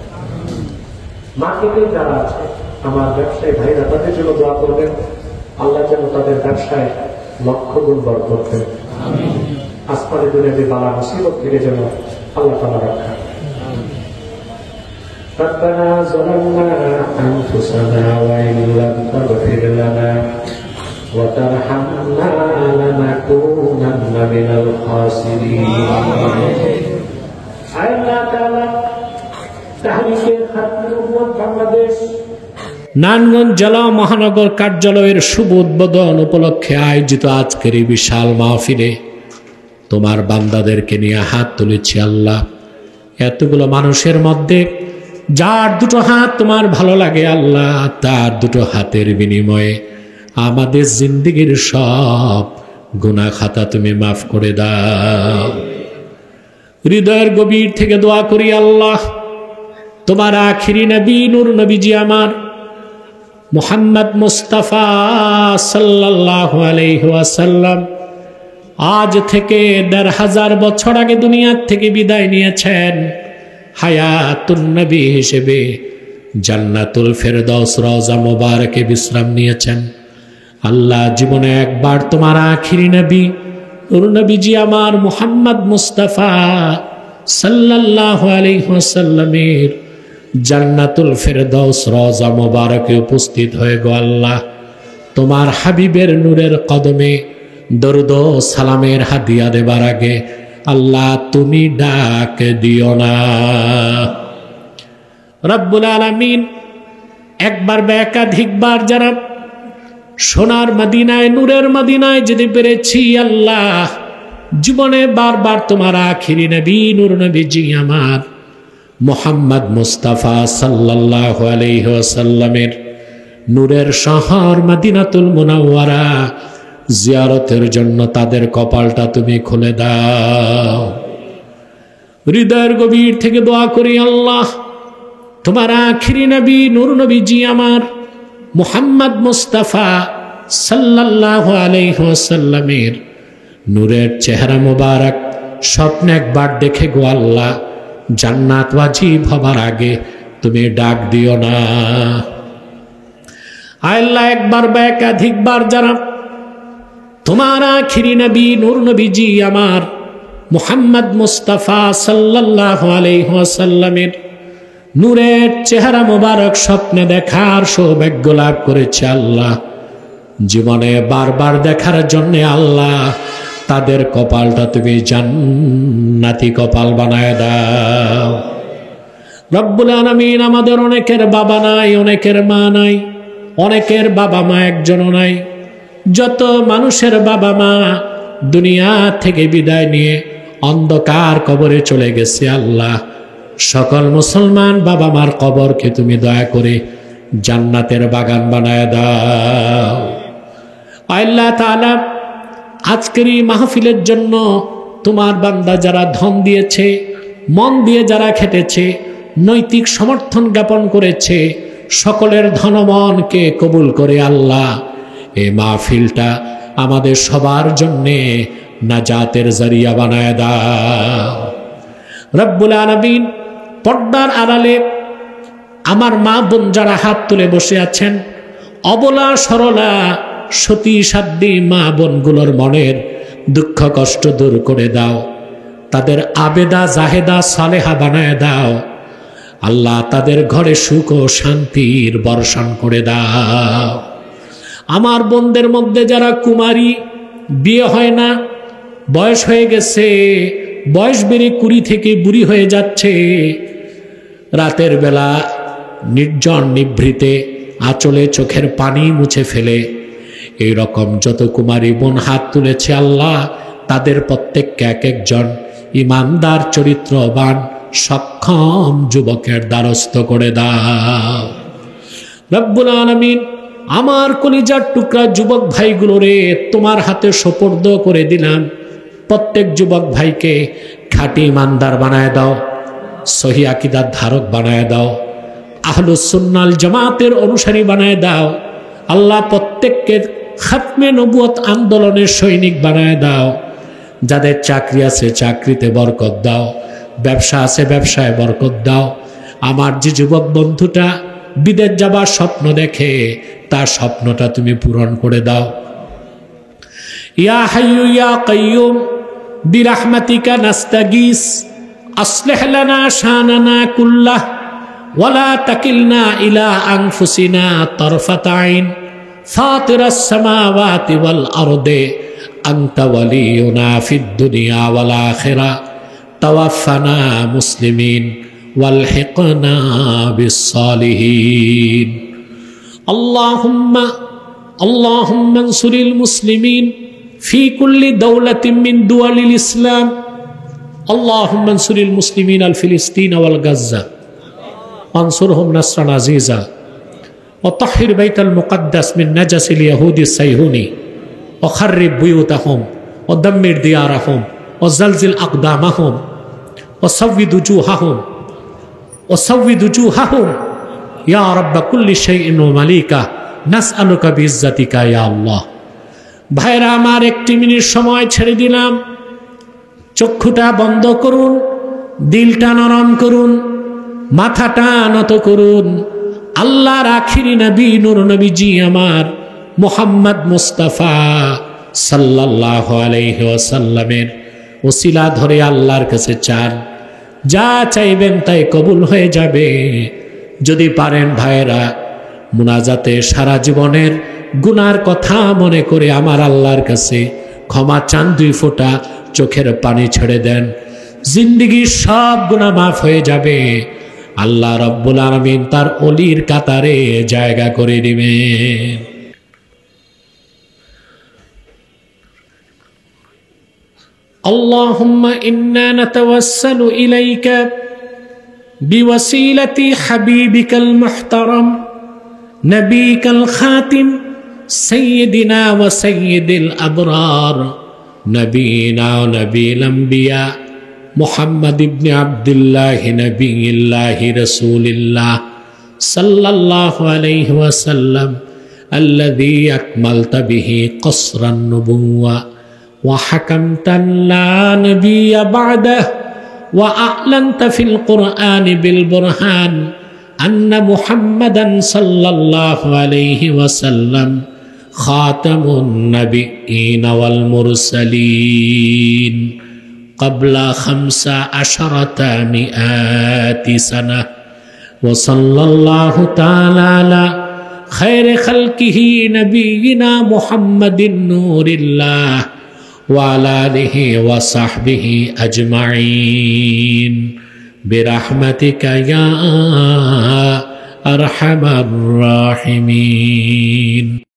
মার্কেটে যারা আছে আমার ব্যবসায়ী ভাইরা, তাদের জন্য দোয়া করবেন আল্লাহ যেন তাদের ব্যবসায় লক্ষ গুণ বরকত দেন। আসমানে দুনিয়াতে বালা মুসিবত থেকে যেন আল্লাহ তাআলা রক্ষা করেন। ربنا ظلمنا أنفسنا وإن لم تغفر لنا وترحمنا لنكونن من الخاسرين। আল্লাহ তাআলা তাহরিকে খাতমে নবুয়ত বাংলাদেশ নারায়ণগঞ্জ জেলা মহানগর কার্যালয়ের শুভ উদ্বোধন উপলক্ষে আয়োজিত আজকের এই বিশাল মাহফিলে তোমার বান্দাদেরকে নিয়ে হাত তুলেছি। আল্লাহ, এতগুলো মানুষের মধ্যে যার দুটো হাত তোমার ভালো লাগে আল্লাহ, তার দুটো হাতের বিনিময়ে আমাদের জিন্দেগির সব গুনাহ খাতা তুমি মাফ করে দাও। হৃদয়ের গভীর থেকে দোয়া করি আল্লাহ, তোমার আখিরি নবী নূর নবীজি আমার মুহাম্মদ মুস্তাফা সাল্লাল্লাহু আলাইহি ওয়াসাল্লাম আজ থেকে ১৫০০ বছর আগে দুনিয়ার থেকে বিদায় নিয়েছেন। হায়াতুন নবী হিসেবে জান্নাতুল ফেরদাউস রওজা মুবারকে বিশ্রাম নিয়েছেন। আল্লাহ, জীবনে একবার তোমার আখিরি নবী নূর নবীজি আমার মুহাম্মদ মুস্তাফা সাল্লাল্লাহু আলাইহি ওয়াসাল্লামের জান্নাতুল ফেরদাউস রওজা মুবারকে উপস্থিত হয়ে গো আল্লাহ, তোমার হাবিবের নূরের কদমে দরুদ ও সালামের হাদিয়া দেবার আগে আল্লাহ তুমি ডাক দিও না। রব্বুল আলামিন একবার বা একাধিকবার যারা সোনার মদিনায় নূরের মদিনায় যেতে পেরেছি আল্লাহ, জীবনে বারবার তোমার আখিরি নবী নূর নবীজি আমার মুহাম্মদ মুস্তাফা সাল্লাল্লাহু আলাইহি ওয়াসাল্লামের নূরের শহর মদিনাতুল মুনাওয়ারা জিয়ারতের জন্য তাদের কপালটা তুমি খুলে দাও। হৃদয়ের গভীর থেকে দোয়া করি আল্লাহ, তোমার আখিরি নবী নূর নবীজি আমার মুহাম্মদ মুস্তাফা সাল্লাল্লাহু আলাইহি ওয়াসাল্লামের নূরের চেহারা মোবারক স্বপ্নে একবার দেখে গো আল্লাহ, জান্নাত ওয়াজিব হবার আগে তুমি ডাক দিও না। আল্লাহ একবার বা একাধিকবার যারা তোমার আখিরি নবী নূর নবীজি আমার মুহাম্মদ মুস্তাফা সাল্লাল্লাহু আলাইহি ওয়াসাল্লামের নূরের চেহারা মোবারক স্বপ্নে দেখার সৌভাগ্য লাভ করেছে আল্লাহ, জীবনে বারবার দেখার জন্য আল্লাহ তাদের কপালটা তুমি জান্নাতি কপাল বানায় দাও। রব্বুল আলামিন আমাদের অনেকের বাবা নাই, অনেকের মা নাই, অনেকের বাবা মা একজনও নাই। যত মানুষের বাবা মা দুনিয়া থেকে বিদায় নিয়ে অন্ধকার কবরে চলে গেছে আল্লাহ, সকল মুসলমান বাবা মার কবরকে তুমি দয়া করে জান্নাতের বাগান বানায় দাও। আল্লাহ তাআলা আজকের এই মাহফিলের জন্য তোমার বান্দা যারা ধন দিয়েছে, মন দিয়ে যারা খেটেছে, নৈতিক সমর্থন জ্ঞাপন করেছে, সকলের ধনমনকে কবুল করে আল্লাহ এই মাহফিলটা আমাদের সবার জন্যে নাজাতের জরিয়া বানায় দাও। রব্বুল আলামিন পর্দার আড়ালে আমার মা বোন যারা হাত তুলে বসে আছেন, অবলা সরলা সতী সাধ্যী মা বোনগুলোর মনের দুঃখ কষ্ট দূর করে দাও, তাদের আবেদা জাহেদা সালেহা বানায় দাও আল্লাহ, তাদের ঘরে সুখ ও শান্তির বর্ষণ করে দাও। আমার বোনদের মধ্যে যারা কুমারী, বিয়ে হয় না, বয়স হয়ে গেছে, বয়স বেড়ে 20 থেকে বুড়ি হয়ে যাচ্ছে, রাতের বেলা নির্জন নিভৃতে আঁচলে চোখের পানি মুছে ফেলে এই রকম যত কুমারী বোন হাত তুলেছে আল্লাহ, তাদের প্রত্যেককে এক একজন ইমানদার চরিত্রবান সক্ষম যুবকের দ্বারস্থ করে দাও। রব্বুল আলামিন আমার কলিজার টুকরা যুবক ভাইগুলোরে তোমার হাতে সোপর্দ করে দিলাম। প্রত্যেক যুবক ভাইকে খাঁটি ইমানদার বানায় দাও, সহি আকীদার ধারক বানায় দাও, আহলুস সুন্নাল জামাতের অনুসারী বানায় দাও আল্লাহ। প্রত্যেককে খাতমে নবুয়ত আন্দোলনের সৈনিক বানায় দাও। যাদের চাকরি আছে চাকরিতে বরকত দাও, ব্যবসা আছে ব্যবসায় বরকত দাও। আমার যে যুবক বন্ধুটা বিদেশ যাবার স্বপ্ন দেখে, তার স্বপ্নটা তুমি পূরণ করে দাও। ইয়া হাইয়্যু ইয়া কাইয়্যুম বিরহমাতিকা নাস্তাগীস আসলিহ লানা শানানা কুল্লাহ ওয়ালা তাকিলনা ইলা আনফুসিনা তারফাত আইন ফাতিরাস সামাওয়াতি ওয়াল আরদি আনতা ওয়ালিয়ুনা ফিদ দুনিয়া ওয়াল আখিরাহ তাওয়াফানা মুসলিমিন ওয়ালহিকনা বিস-সালিহিন। আল্লাহুম্মা আনসুরিল মুসলিমিন ফি কুল্লি দাওলাতিন মিন দুওয়ালিল ইসলাম। আল্লাহুম্মা আনসুরিল মুসলিমিন আল ফিলিস্তিন ওয়াল গাজ্জা আনসুরহুম নাসরান আজিজা ওয়া তাহহির বাইতাল মুকাদ্দাস মিন নাজাসিল ইয়াহুদি সাইহুনি ওয়া খাররিব বুয়ুতাহুম ওয়া দাম্মির দিয়ারাহুম ওয়া জালজিল আকদামাহুম ওয়া সাওয়িদ উজুহাহুম ইয়া রাব্বা কুল্লি শাইইন ওয়া মালিকা নাসআলুকা বিইজ্জাতিকা ইয়া আল্লাহ। ভাইরা আমার, 1 মিনিট সময় ছেড়ে দিলাম। চক্ষুটা বন্ধ করুন, দিলটা নরম করুন, মাথাটা নত করুন। আল্লাহর আখিরি নবী নূর নবীজি আমার মুহাম্মদ মুস্তাফা সাল্লাল্লাহু আলাইহি ওয়াসাল্লামের ওসিলা ধরে আল্লাহর কাছে চান, যা চাইবেন তাই কবুল হয়ে যাবে। যদি পারেন ভাইরা, মুনাজাতে সারা জীবনের গুনার কথা মনে করে আমার আল্লাহর কাছে ক্ষমা চান, 2 ফোঁটা চোখের পানি ছেড়ে দেন, জিন্দেগির সব গুনাহ মাফ হয়ে যাবে। আল্লাহ রব্বুল আলামিন তার ওলির কাতারে জায়গা করে দিবেন। আল্লাহুম্মা ইন্না নাতাওয়াসসালু ইলাইকা বিওয়াসিলাতি হাবিবিকাল মুহতারাম নবিকাল খাতিম সাইয়্যিদিনা ওয়া সাইয়্যিদিল আবরার নবীনা ওয়া নবীল আম্বিয়া মুহাম্মদ ইবনে আব্দুল্লাহ নবিয়্যিল্লাহ রাসূলিল্লাহ সাল্লাল্লাহু আলাইহি ওয়াসাল্লাম আল্লাযী আকমালতা বিহি কসরান নুবুওয়া ওয়া হাকামতা লা নবিয়্যা বা'দাহু وأعلنت في القرآن بالبرهان أن محمدا صلى الله عليه وسلم خاتم النبيين والمرسلين قبل 1500 سنة وصلى الله تعالى على خير خلقه نبينا محمد نور الله وعلى آله وصحبه أجمعين برحمتك يا أرحم الراحمين.